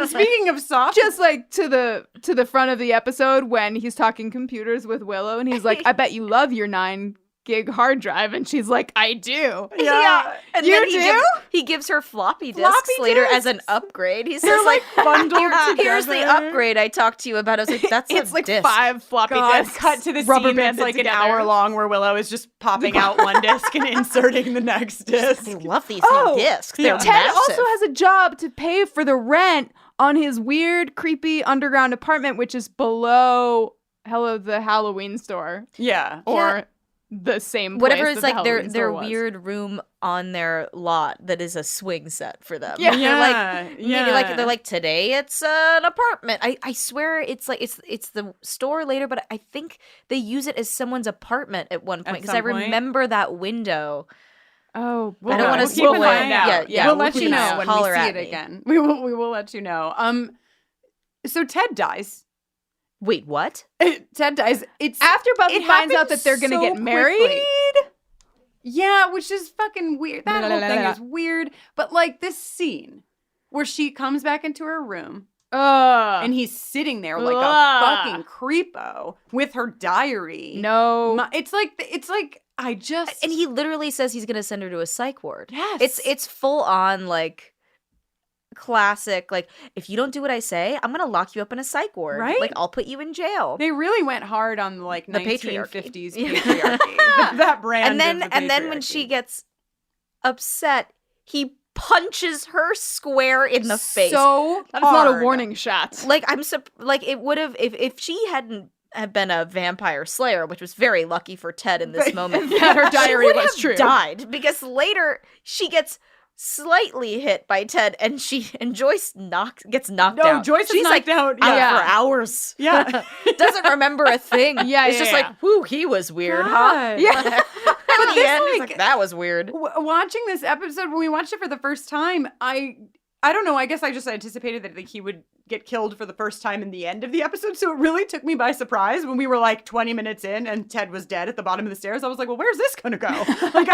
Speaking of software, just like to the front of the episode when he's talking computers with Willow and he's like, I bet you love your 9-gig hard drive, and she's like, I do. Yeah. And you then do? He gives her floppy disks later as an upgrade. He says like, bundled here's the upgrade I talked to you about. I was like, that's It's a like disc. 5 floppy disks. Cut to the rubber scene that's banded like together. an hour long where Willow is just popping out one disc and inserting the next disc. They love these new discs. They're Ted massive. also has a job to pay for the rent on his weird, creepy underground apartment, which is below the Halloween store. Yeah. Or the same place whatever that it's the like Halloween their store was. weird room on their lot that is a swing set for them. Yeah. They're like today it's an apartment. I swear it's like it's the store later, but I think they use it as someone's apartment at one point because I remember that window. Oh, I don't want to keep an spoil eye it. out. Yeah, We'll let you please know when we holler see at it me. again. We will let you know. So Ted dies. Wait, what? Ted dies. It's after Buffy it finds out happened that they're gonna so get married. quickly. Yeah, which is fucking weird. That whole thing is weird. But like this scene where she comes back into her room and he's sitting there like a fucking creepo with her diary. No. It's like I just And he literally says he's gonna send her to a psych ward. Yes. It's full on like classic, like, if you don't do what I say, I'm gonna lock you up in a psych ward. Right? Like, I'll put you in jail. They really went hard on like The 1950s patriarchy. patriarchy. that brand. And then when she gets upset, he punches her square in the face. So that's not a warning shot. Like it would have if she hadn't have been a vampire slayer, which was very lucky for Ted in this moment. That her diary she would was have true. died because later she gets slightly hit by Ted and Joyce gets knocked out. No, Joyce She's is knocked out. for hours. Yeah. Doesn't remember a thing. It's just like, whoo, he was weird, huh? Yeah. At the end, he's like, that was weird. Watching this episode, when we watched it for the first time, I don't know. I guess I just anticipated that like, he would get killed for the first time in the end of the episode. So it really took me by surprise when we were like 20 minutes in and Ted was dead at the bottom of the stairs. I was like, well, where's this going to go? Like,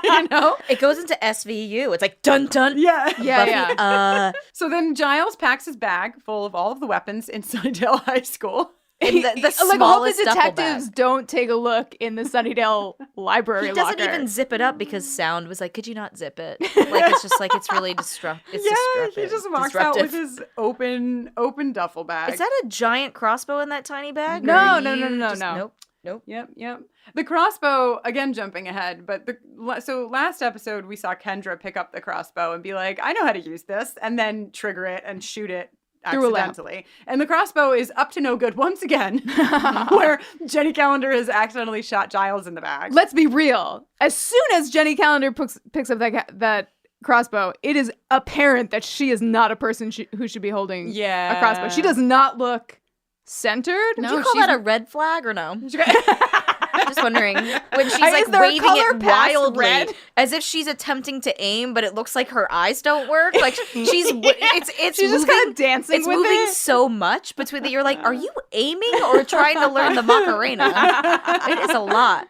you know? It goes into SVU. It's like, dun dun. Yeah. Yeah. So then Giles packs his bag full of all of the weapons in Sunnydale High School. In the like, I hope smallest the duffel detectives bag. don't take a look in the Sunnydale library He doesn't locker. even zip it up because Sound was like, could you not zip it? Like, it's just like, it's really disruptive. He just walks out with his open duffel bag. Is that a giant crossbow in that tiny bag? No, Or no, you no. just- Nope. Yep. The crossbow, again, jumping ahead, but so last episode we saw Kendra pick up the crossbow and be like, I know how to use this, and then trigger it and shoot it Through a lamp. accidentally. And the crossbow is up to no good once again, where Jenny Calendar has accidentally shot Giles in the back. Let's be real. As soon as Jenny Calendar picks up that crossbow, it is apparent that she is not a person who should be holding a crossbow. She does not look centered. Would you call that a red flag or no? I'm just wondering. When she's like there a waving color it past wildly, red? as if she's attempting to aim, but it looks like her eyes don't work. Like it's She's just kind of dancing It's with moving it. so much between that you're like, are you aiming or trying to learn the Macarena? It is a lot.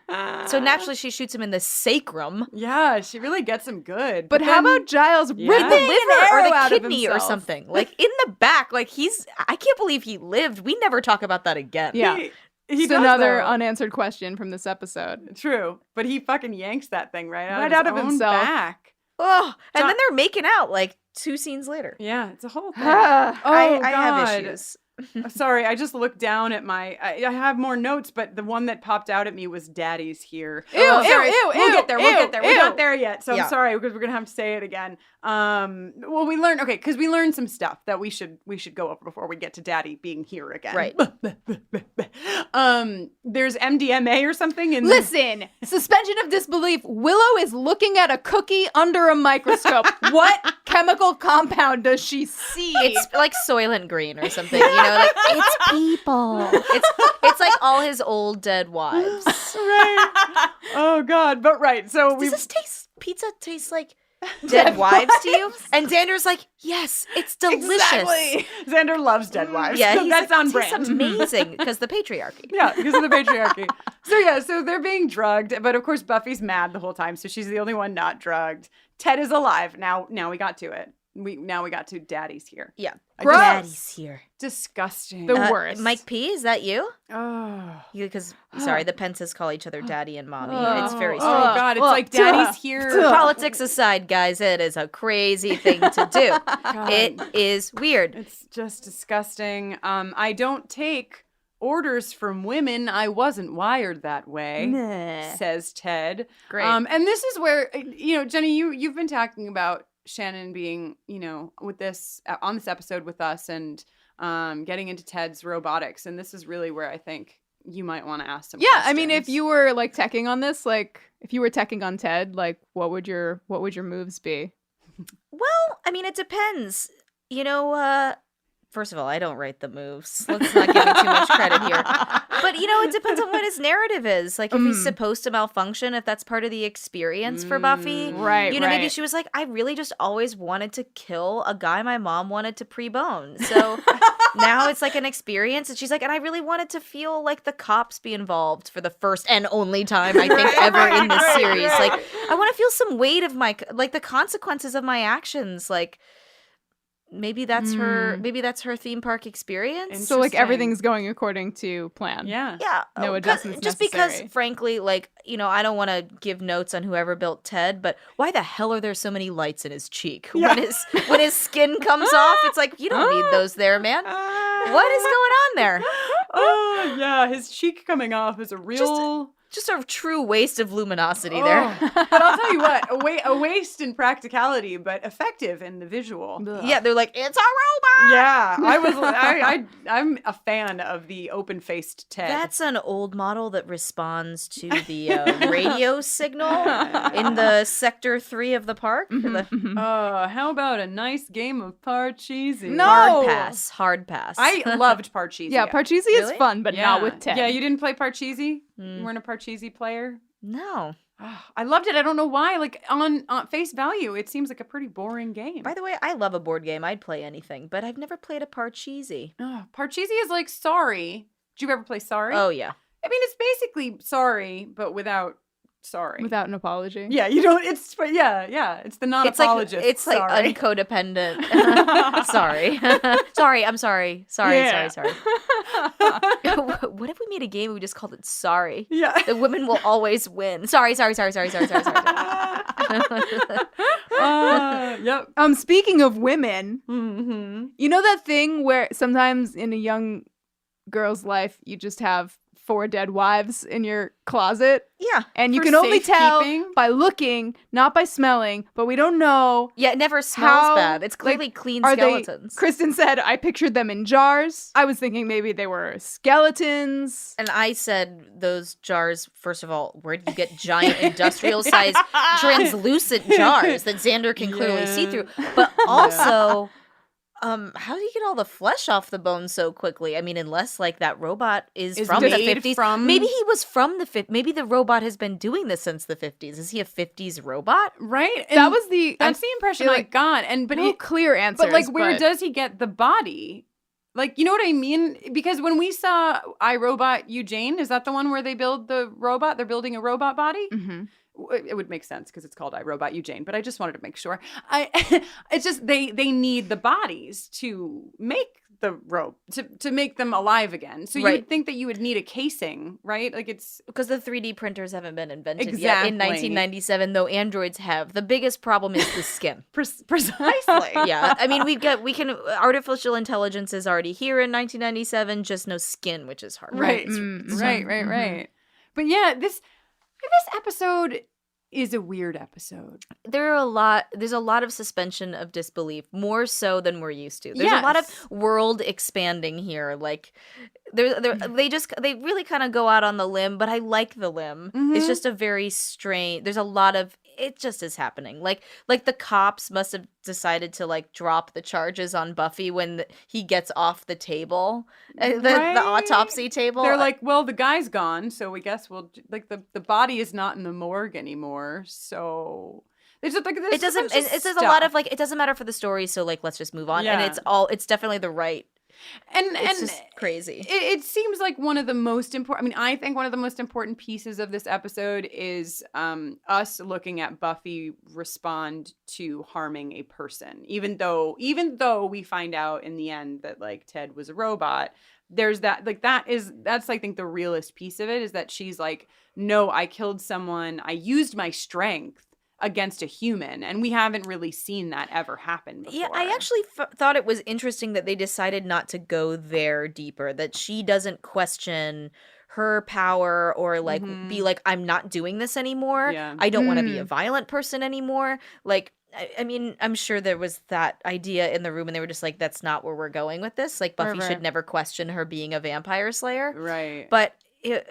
So naturally, she shoots him in the sacrum. Yeah, she really gets him good. But how about Giles ripping The liver or the out of kidney or himself? something, like in the back. Like I can't believe he lived. We never talk about that again. Yeah. He It's does, another though. unanswered question from this episode. True, but he fucking yanks that thing right Right out out of his own himself. back. Oh, and then they're making out like 2 scenes later. Yeah, it's a whole thing. I have issues. Sorry, I just looked down at my. I have more notes, but the one that popped out at me was "Daddy's here." Ew, Sorry, ew, we'll ew, get there. We'll ew, get there. We're ew. not there yet, so Yeah. I'm sorry because we're gonna have to say it again. Well, we learned because we learned some stuff that we should go over before we get to Daddy being here again. Right. There's MDMA or something in. Listen, suspension of disbelief. Willow is looking at a cookie under a microscope. What chemical compound does she see? It's like Soylent Green or something, you know, like it's people. It's like all his old dead wives. Right. Oh God. But right. So Does this pizza taste like dead wives to you? And Xander's like, yes, it's delicious. Exactly. Xander loves dead wives. Yeah, that's on it's brand. amazing because the patriarchy. Yeah, because of the patriarchy. So they're being drugged, but of course Buffy's mad the whole time, so she's the only one not drugged. Ted is alive. Now we got to it. We got to Daddy's here. Yeah. Gross. Daddy's here. Disgusting. The worst. Mike P, is that you? Oh. Because, sorry, the Pences call each other daddy and mommy. It's very Oh, strange. God. It's like Daddy's here. Politics aside, guys, it is a crazy thing to do. It is weird. It's just disgusting. I don't take orders from women. I wasn't wired that way, says Ted. Great. And this is where, Jenny, you've been talking about Shannon being, with this on this episode with us and getting into Ted's robotics. And this is really where I think you might want to ask some questions. I mean, if you were like teching on this, like if you were teching on Ted, like what would your moves be? Well, I mean, it depends. First of all, I don't write the moves. Let's not give me too much credit here. But, it depends on what his narrative is. Like, if he's supposed to malfunction, if that's part of the experience for Buffy. Right, Maybe she was like, I really just always wanted to kill a guy my mom wanted to pre-bone. So now it's like an experience. And she's like, and I really wanted to feel like the cops be involved for the first and only time, I think, ever in this series. Like, I want to feel some weight of the consequences of my actions. Like, maybe that's her theme park experience. So like everything's going according to plan. Yeah. Yeah. No adjustments just necessary. because, frankly, I don't want to give notes on whoever built Ted, but why the hell are there so many lights in his cheek? Yeah. When his skin comes off, it's like, you don't need those there, man. What is going on there? Oh, yeah. His cheek coming off is a real... Just a true waste of luminosity there. But I'll tell you what, a waste in practicality, but effective in the visual. Yeah, they're like, it's a robot. Yeah, I'm a fan of the open-faced Ted. That's an old model that responds to the radio signal in the Sector 3 of the park. How about a nice game of Parcheesi? No! Hard pass. I loved Parcheesi. Yeah, Parcheesi is fun, but not with Ted. Yeah, you didn't play Parcheesi? You weren't a Parcheesi player? No. Oh, I loved it. I don't know why. Like, on face value, it seems like a pretty boring game. By the way, I love a board game. I'd play anything, but I've never played a Parcheesi. Oh, Parcheesi is like Sorry. Did you ever play Sorry? Oh, yeah. I mean, it's basically Sorry, but without sorry. Without an apology. Yeah, you don't, it's the non-apologist. It's like uncodependent. Sorry. I'm sorry. Sorry. What if we made a game and we just called it Sorry? Yeah. The women will always win. Sorry. Yep. Speaking of women, you know that thing where sometimes in a young girl's life you just have 4 dead wives in your closet? Yeah. And you can only tell by looking, not by smelling, but we don't know. Yeah, it never smells bad. It's clearly clean skeletons. Kristen said, I pictured them in jars. I was thinking maybe they were skeletons. And I said, those jars, first of all, where do you get giant industrial-sized translucent jars that Xander can clearly see through? But also... how do you get all the flesh off the bones so quickly? I mean, unless like that robot is from the 50s. Maybe he was from the 50s. Maybe the robot has been doing this since the 50s. Is he a 50s robot? Right. And that's the impression I got. But no clear answers. But like, where does he get the body? Like, you know what I mean? Because when we saw iRobot Eugene, is that the one where they build the robot? They're building a robot body? Mm-hmm. It would make sense because it's called iRobot Eugene, but I just wanted to make sure. It's just they need the bodies to make the rope to make them alive again. So you would think that you would need a casing, right? Like it's because the 3D printers haven't been invented yet in 1997, though androids have. The biggest problem is the skin. Precisely. Yeah, I mean artificial intelligence is already here in 1997, just no skin, which is hard. Right. Right. But yeah, this episode is a weird episode. There's a lot of suspension of disbelief, more so than we're used to. There's a lot of world expanding here. Like they really kind of go out on the limb, but I like the limb. Mm-hmm. It's just a very strange. There's a lot of it just is happening. Like the cops must have decided to like drop the charges on Buffy when he gets off the table, the autopsy table. They're like, well, the guy's gone, so we guess we'll like the body is not in the morgue anymore. So It's just like this. It doesn't. It's a lot of like. It doesn't matter for the story, so like let's just move on. Yeah. And it's definitely the right. And it's just crazy. It seems like one of the most important. I mean, I think one of the most important pieces of this episode is us looking at Buffy respond to harming a person, even though we find out in the end that like Ted was a robot. There's that like that's I think the realest piece of it is that she's like, no, I killed someone. I used my strength against a human, and we haven't really seen that ever happen before. Yeah, I actually thought it was interesting that they decided not to go there deeper, that she doesn't question her power or like be like, I'm not doing this anymore. Yeah. I don't want to be a violent person anymore. Like, I mean, I'm sure there was that idea in the room and they were just like, that's not where we're going with this. Like, Buffy should never question her being a vampire slayer. Right. But it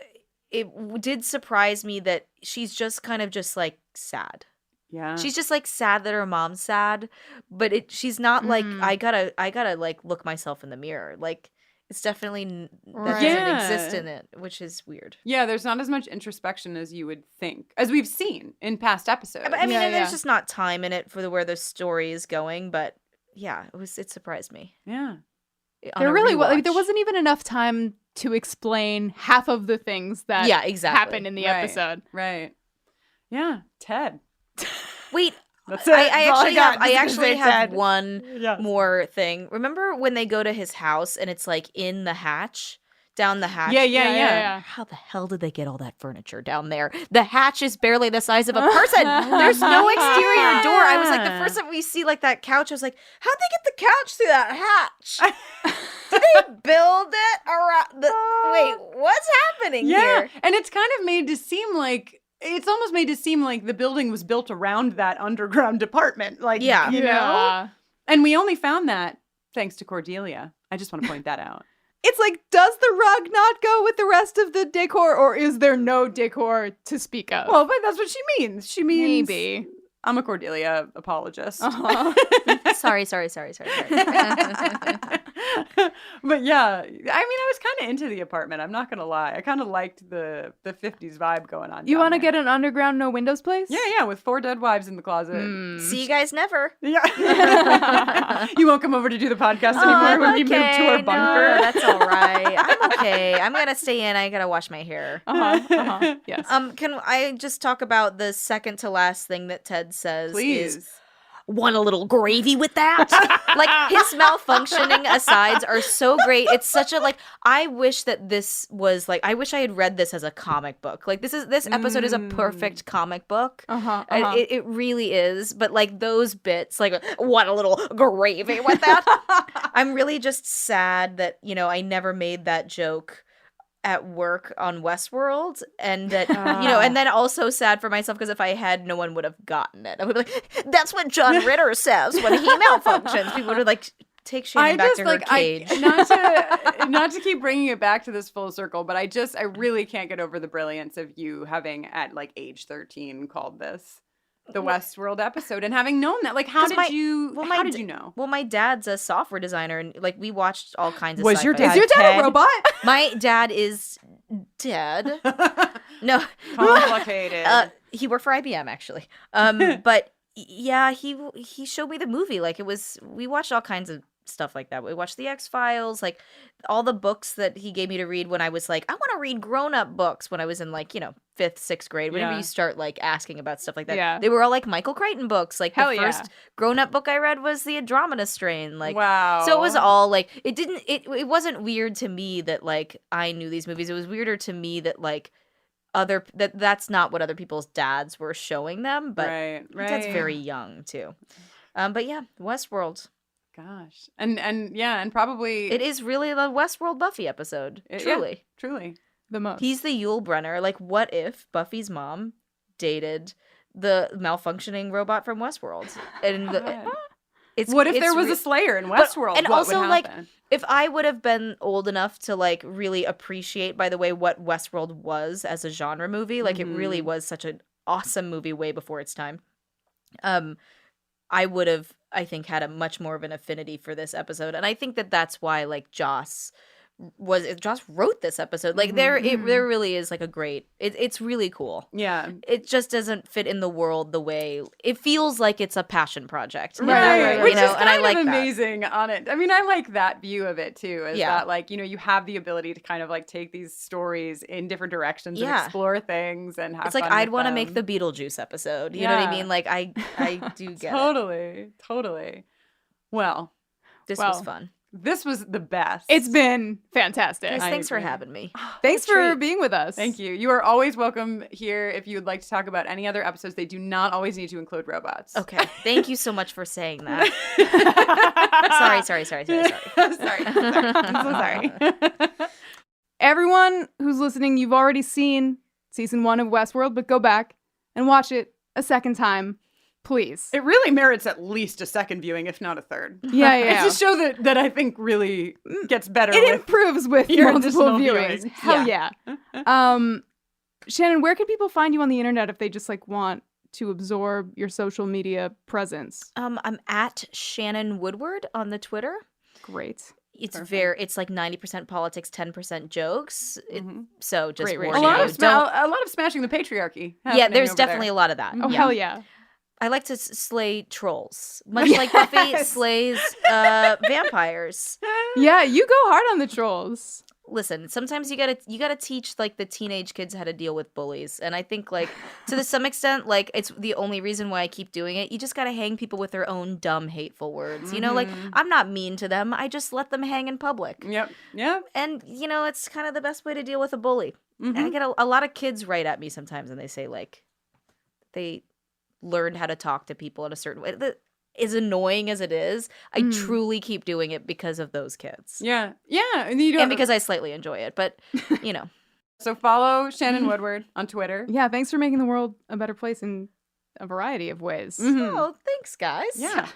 did surprise me that she's just kind of just like sad. Yeah. She's just like sad that her mom's sad, but she's not like I gotta like look myself in the mirror. Like it's definitely that doesn't exist in it, which is weird. Yeah, there's not as much introspection as you would think, as we've seen in past episodes. I mean, there's just not time in it for where the story is going. But yeah, it surprised me. Yeah, there really was. Like, there wasn't even enough time to explain half of the things that happened in the episode. Right. Yeah, Ted. Wait, that's it. I actually have one more thing. Remember when they go to his house and it's like in the hatch, down the hatch? Yeah. How the hell did they get all that furniture down there? The hatch is barely the size of a person. There's no exterior door. I was like, the first time we see like that couch, I was like, how'd they get the couch through that hatch? Did they build it around wait, what's happening here? And it's kind of made to seem like it's almost made to seem like the building was built around that underground department. Like, you know? And we only found that thanks to Cordelia. I just want to point that out. It's like, does the rug not go with the rest of the decor, or is there no decor to speak of? Well, but that's what she means. She means... Maybe. I'm a Cordelia apologist. Sorry. But yeah, I mean, I was kind of into the apartment. I'm not going to lie. I kind of liked the 50s vibe going on. You want to get an underground no windows place? Yeah, with 4 dead wives in the closet. See you guys never. Yeah. You won't come over to do the podcast anymore when we move to our bunker. No, that's all right. I'm okay. I'm going to stay in. I got to wash my hair. Yes. Can I just talk about the second to last thing that Ted says? Please. Is, want a little gravy with that? Like, his malfunctioning asides are so great. It's such a, like, I wish that this was, like, I wish I had read this as a comic book. Like, this episode is a perfect comic book. It really is. But, like, those bits, like, want a little gravy with that? I'm really just sad that, you know, I never made that joke at work on Westworld, and that you know, and then also sad for myself because if I had, no one would have gotten it. I would be like, that's what John Ritter says when he malfunctions. People would like take Shannon back to her cage. Not to keep bringing it back to this full circle, but I really can't get over the brilliance of you having at like age 13 called this the Westworld episode, and having known that, like, how did you know? Well, my dad's a software designer, and like we watched all kinds of. Is your dad a robot? My dad is dead. No, complicated. He worked for IBM actually. But yeah, he showed me the movie. Like, we watched all kinds of stuff like that. We watched the X-Files, like all the books that he gave me to read when I was like, I want to read grown-up books when I was in like, you know, 5th, 6th grade. Whenever you start like asking about stuff like that. They were all like Michael Crichton books. Like the first grown-up book I read was The Andromeda Strain. Like, wow. So it was all like, it wasn't weird to me that like I knew these movies. It was weirder to me that like that's not what other people's dads were showing them. But right. That's very young too. But yeah, Westworld. Gosh. And probably it is really the Westworld Buffy episode. Truly. Truly. The most. He's the Yul Brynner. Like, what if Buffy's mom dated the malfunctioning robot from Westworld? And what if there was a Slayer in Westworld? And what also, would like, happen? if I would have been old enough to like really appreciate, by the way, what Westworld was as a genre movie, like it really was such an awesome movie way before its time. I would have, I think, had a much more of an affinity for this episode. And I think that that's why, like, Joss Joss wrote this episode. Like there really is like a great. It's really cool. Yeah, it just doesn't fit in the world the way it feels like it's a passion project. Right. Which is kind and I like of amazing on it. I mean, I like that view of it too. Is that like you have the ability to kind of like take these stories in different directions and explore things and have. It's like I'd want to make the Beetlejuice episode. You know what I mean? Like I do get it. Totally. Well, this was fun. This was the best. It's been fantastic. Guys, thanks for having me. Thanks for being with us. Thank you. You are always welcome here if you would like to talk about any other episodes. They do not always need to include robots. Okay. Thank you so much for saying that. Sorry. Sorry. I'm so sorry. Everyone who's listening, you've already seen season 1 of Westworld, but go back and watch it a second time. Please. It really merits at least a second viewing, if not a third. Yeah. It's a show that I think really gets better. It improves with your multiple viewings. viewings. Hell yeah. Shannon, where can people find you on the internet if they just like want to absorb your social media presence? I'm at Shannon Woodward on the Twitter. Great. It's like 90% politics, 10% jokes. So just a lot of smashing the patriarchy. Yeah, there's definitely a lot of that. Oh, hell yeah. I like to slay trolls, much like Buffy slays vampires. Yeah, you go hard on the trolls. Listen, sometimes you gotta teach like the teenage kids how to deal with bullies, and I think like to some extent, like it's the only reason why I keep doing it. You just gotta hang people with their own dumb, hateful words. You know, like I'm not mean to them. I just let them hang in public. Yep. And it's kind of the best way to deal with a bully. And I get a lot of kids write at me sometimes, and they say like they learned how to talk to people in a certain way. As annoying as it is, I truly keep doing it because of those kids. Yeah. And because I slightly enjoy it, but So follow Shannon Woodward on Twitter. Yeah, thanks for making the world a better place in a variety of ways. Oh, thanks, guys. Yeah.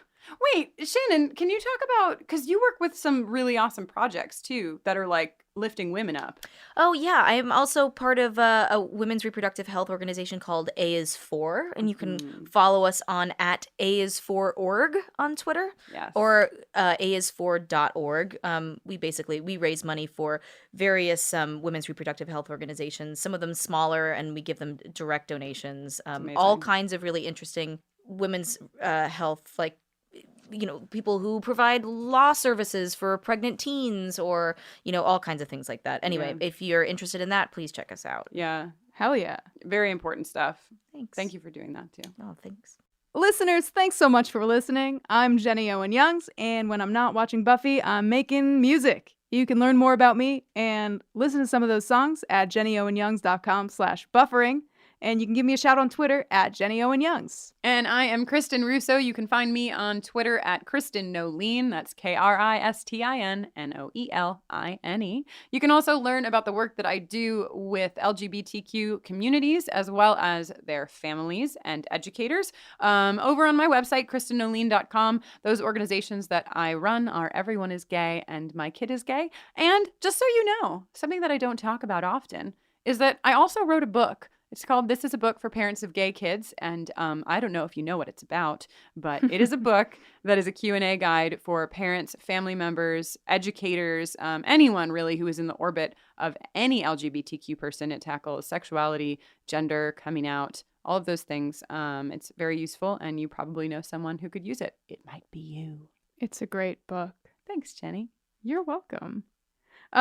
Wait, Shannon, can you talk about, because you work with some really awesome projects too that are like lifting women up. Oh yeah, I am also part of a women's reproductive health organization called A is For, and you can follow us on at aisfor.org on Twitter. Yes. Or aisfor.org. We raise money for various women's reproductive health organizations, some of them smaller, and we give them direct donations. All kinds of really interesting women's health, like people who provide law services for pregnant teens or, all kinds of things like that. Anyway, if you're interested in that, please check us out. Yeah. Hell yeah. Very important stuff. Thanks. Thank you for doing that too. Oh, thanks. Listeners, thanks so much for listening. I'm Jenny Owen Youngs, and when I'm not watching Buffy, I'm making music. You can learn more about me and listen to some of those songs at jennyowenyoungs.com/buffering. And you can give me a shout on Twitter at Jenny Owen Youngs. And I am Kristen Russo. You can find me on Twitter at Kristen Noeline. That's KristinnOeline. You can also learn about the work that I do with LGBTQ communities as well as their families and educators over on my website, KristenNoeline.com. Those organizations that I run are Everyone is Gay and My Kid is Gay. And just so you know, something that I don't talk about often is that I also wrote a book. It's called This is a Book for Parents of Gay Kids, and I don't know if you know what it's about, but it is a book that is a Q&A guide for parents, family members, educators, anyone really who is in the orbit of any LGBTQ person. It tackles sexuality, gender, coming out, all of those things. It's very useful, and you probably know someone who could use it. It might be you. It's a great book. Thanks, Jenny. You're welcome.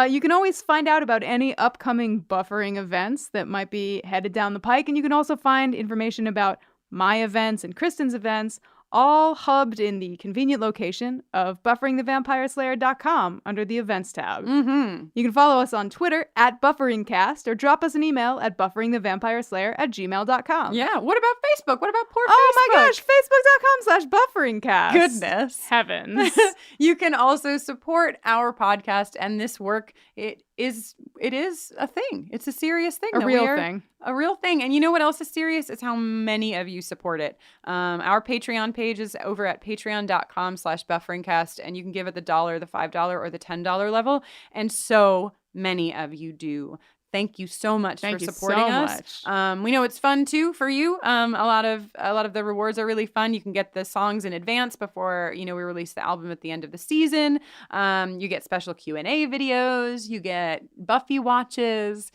You can always find out about any upcoming buffering events that might be headed down the pike, and you can also find information about my events and Kristen's events, all hubbed in the convenient location of bufferingthevampireslayer.com under the events tab. You can follow us on Twitter at BufferingCast or drop us an email at bufferingthevampireslayer@gmail.com. Yeah. What about Facebook? What about poor Facebook? Oh my gosh, facebook.com/bufferingcast. Goodness. Heavens. You can also support our podcast and this work. It is a thing. It's a serious thing. A real thing. A real thing. And you know what else is serious? It's how many of you support it. Our Patreon page is over at patreon.com/bufferingcast, and you can give at the $1, the $5, or the $10 level. And so many of you do. Thank you so much Thank for you supporting so us. We know it's fun too for you. A lot of the rewards are really fun. You can get the songs in advance before we release the album at the end of the season. You get special Q&A videos. You get Buffy watches.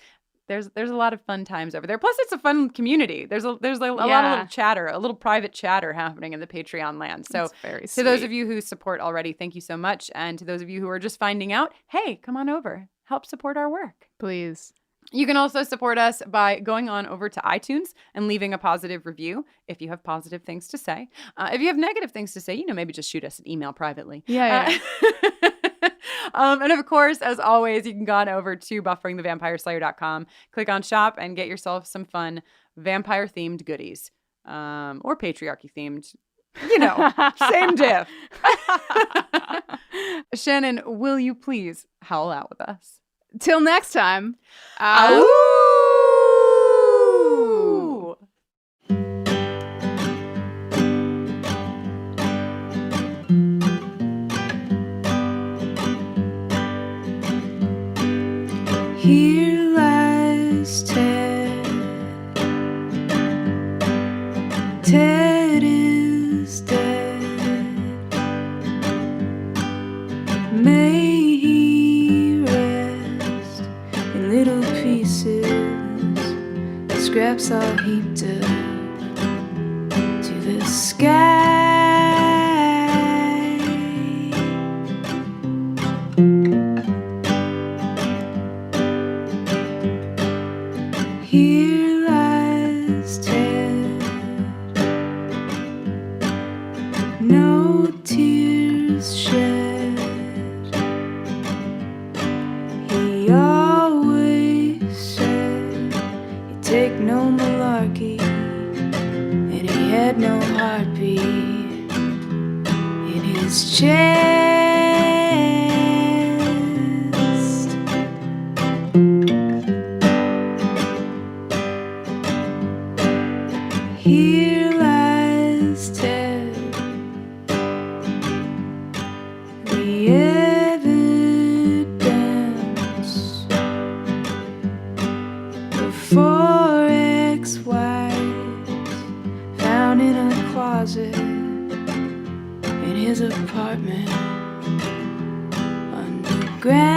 There's a lot of fun times over there. Plus, it's a fun community. There's a lot of little chatter, a little private chatter happening in the Patreon land. So to those of you who support already, thank you so much. And to those of you who are just finding out, hey, come on over. Help support our work. Please. You can also support us by going on over to iTunes and leaving a positive review if you have positive things to say. If you have negative things to say, maybe just shoot us an email privately. Yeah. And of course, as always, you can go on over to bufferingthevampireslayer.com, click on shop, and get yourself some fun vampire-themed goodies. Or patriarchy-themed. Same diff. Shannon, will you please howl out with us? Till next time. Ow! Here lies Ted. Ted is dead. May he rest in little pieces, scraps all heaped up to the sky. Here lies Ted, no tears shed. He always said he'd take no malarkey, and he had no heartbeat in his chest. Here lies Ted, the evidence of 4 ex-wives found in a closet in his apartment underground.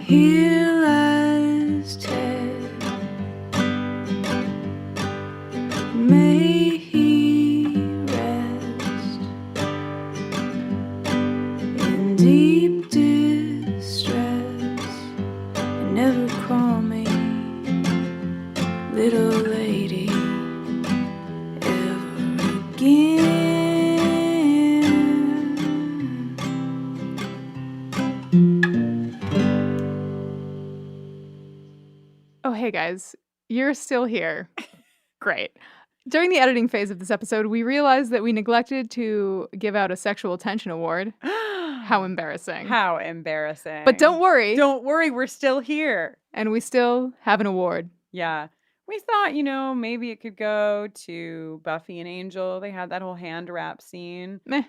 Here lies Ted, may he rest in deep distress, and never call me little lady ever again. Oh, hey guys, you're still here. Great. During the editing phase of this episode, we realized that we neglected to give out a sexual tension award. How embarrassing. How embarrassing. But don't worry. Don't worry, we're still here. And we still have an award. Yeah. We thought, maybe it could go to Buffy and Angel. They had that whole hand wrap scene. Meh.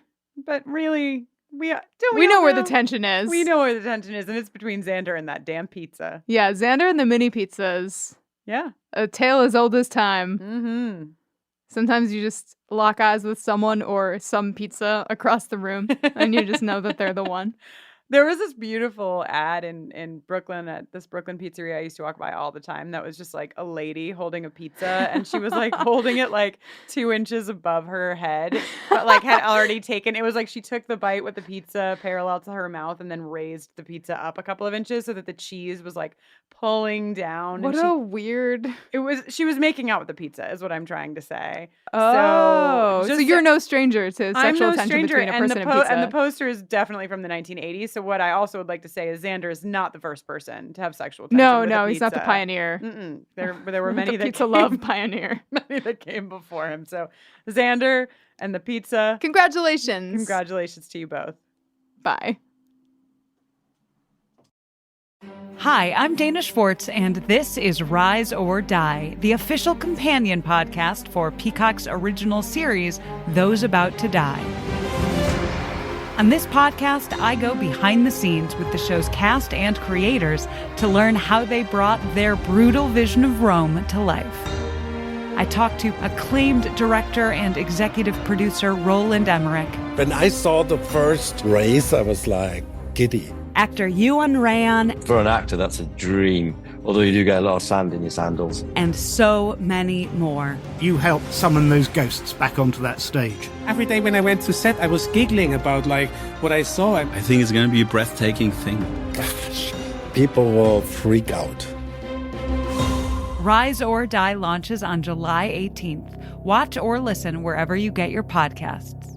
But really, we know where the tension is. We know where the tension is, and it's between Xander and that damn pizza. Yeah, Xander and the mini pizzas. Yeah. A tale as old as time. Mm-hmm. Sometimes you just lock eyes with someone or some pizza across the room, and you just know that they're the one. There was this beautiful ad in Brooklyn at this Brooklyn pizzeria I used to walk by all the time that was just like a lady holding a pizza, and she was like holding it like 2 inches above her head, but like had already taken, it was like she took the bite with the pizza parallel to her mouth and then raised the pizza up a couple of inches so that the cheese was like pulling down. What a weird... She was making out with the pizza is what I'm trying to say. Oh, so you're no stranger to I'm sexual no tension stranger, between a person and pizza. And the poster is definitely from the 1980s. So what I also would like to say is Xander is not the first person to have sexual tension with a No, pizza. he's not the pioneer. There were many the that pizza love pioneer. Many that came before him. So Xander and the pizza. Congratulations. Congratulations to you both. Bye. Hi, I'm Dana Schwartz, and this is Rise or Die, the official companion podcast for Peacock's original series, Those About to Die. On this podcast, I go behind the scenes with the show's cast and creators to learn how they brought their brutal vision of Rome to life. I talk to acclaimed director and executive producer Roland Emmerich. When I saw the first race, I was like giddy. Actor Ewan Ryan. For an actor, that's a dream, although you do get a lot of sand in your sandals. And so many more. You helped summon those ghosts back onto that stage. Every day when I went to set, I was giggling about what I saw. I think it's going to be a breathtaking thing. Gosh, people will freak out. Rise or Die launches on July 18th. Watch or listen wherever you get your podcasts.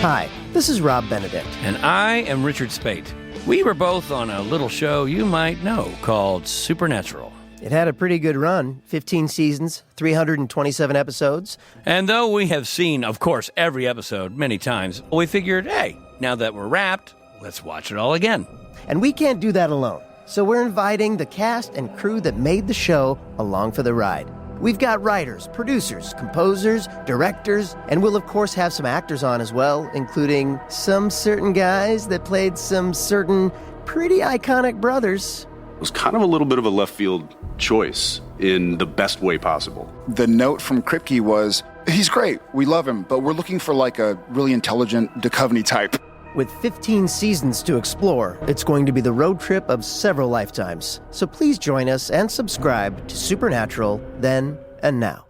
Hi, this is Rob Benedict. And I am Richard Spate. We were both on a little show you might know called Supernatural. It had a pretty good run, 15 seasons, 327 episodes. And though we have seen, of course, every episode many times, we figured, hey, now that we're wrapped, let's watch it all again. And we can't do that alone. So we're inviting the cast and crew that made the show along for the ride. We've got writers, producers, composers, directors, and we'll of course have some actors on as well, including some certain guys that played some certain pretty iconic brothers. It was kind of a little bit of a left field choice in the best way possible. The note from Kripke was, he's great, we love him, but we're looking for like a really intelligent Duchovny type. With 15 seasons to explore, it's going to be the road trip of several lifetimes. So please join us and subscribe to Supernatural then and now.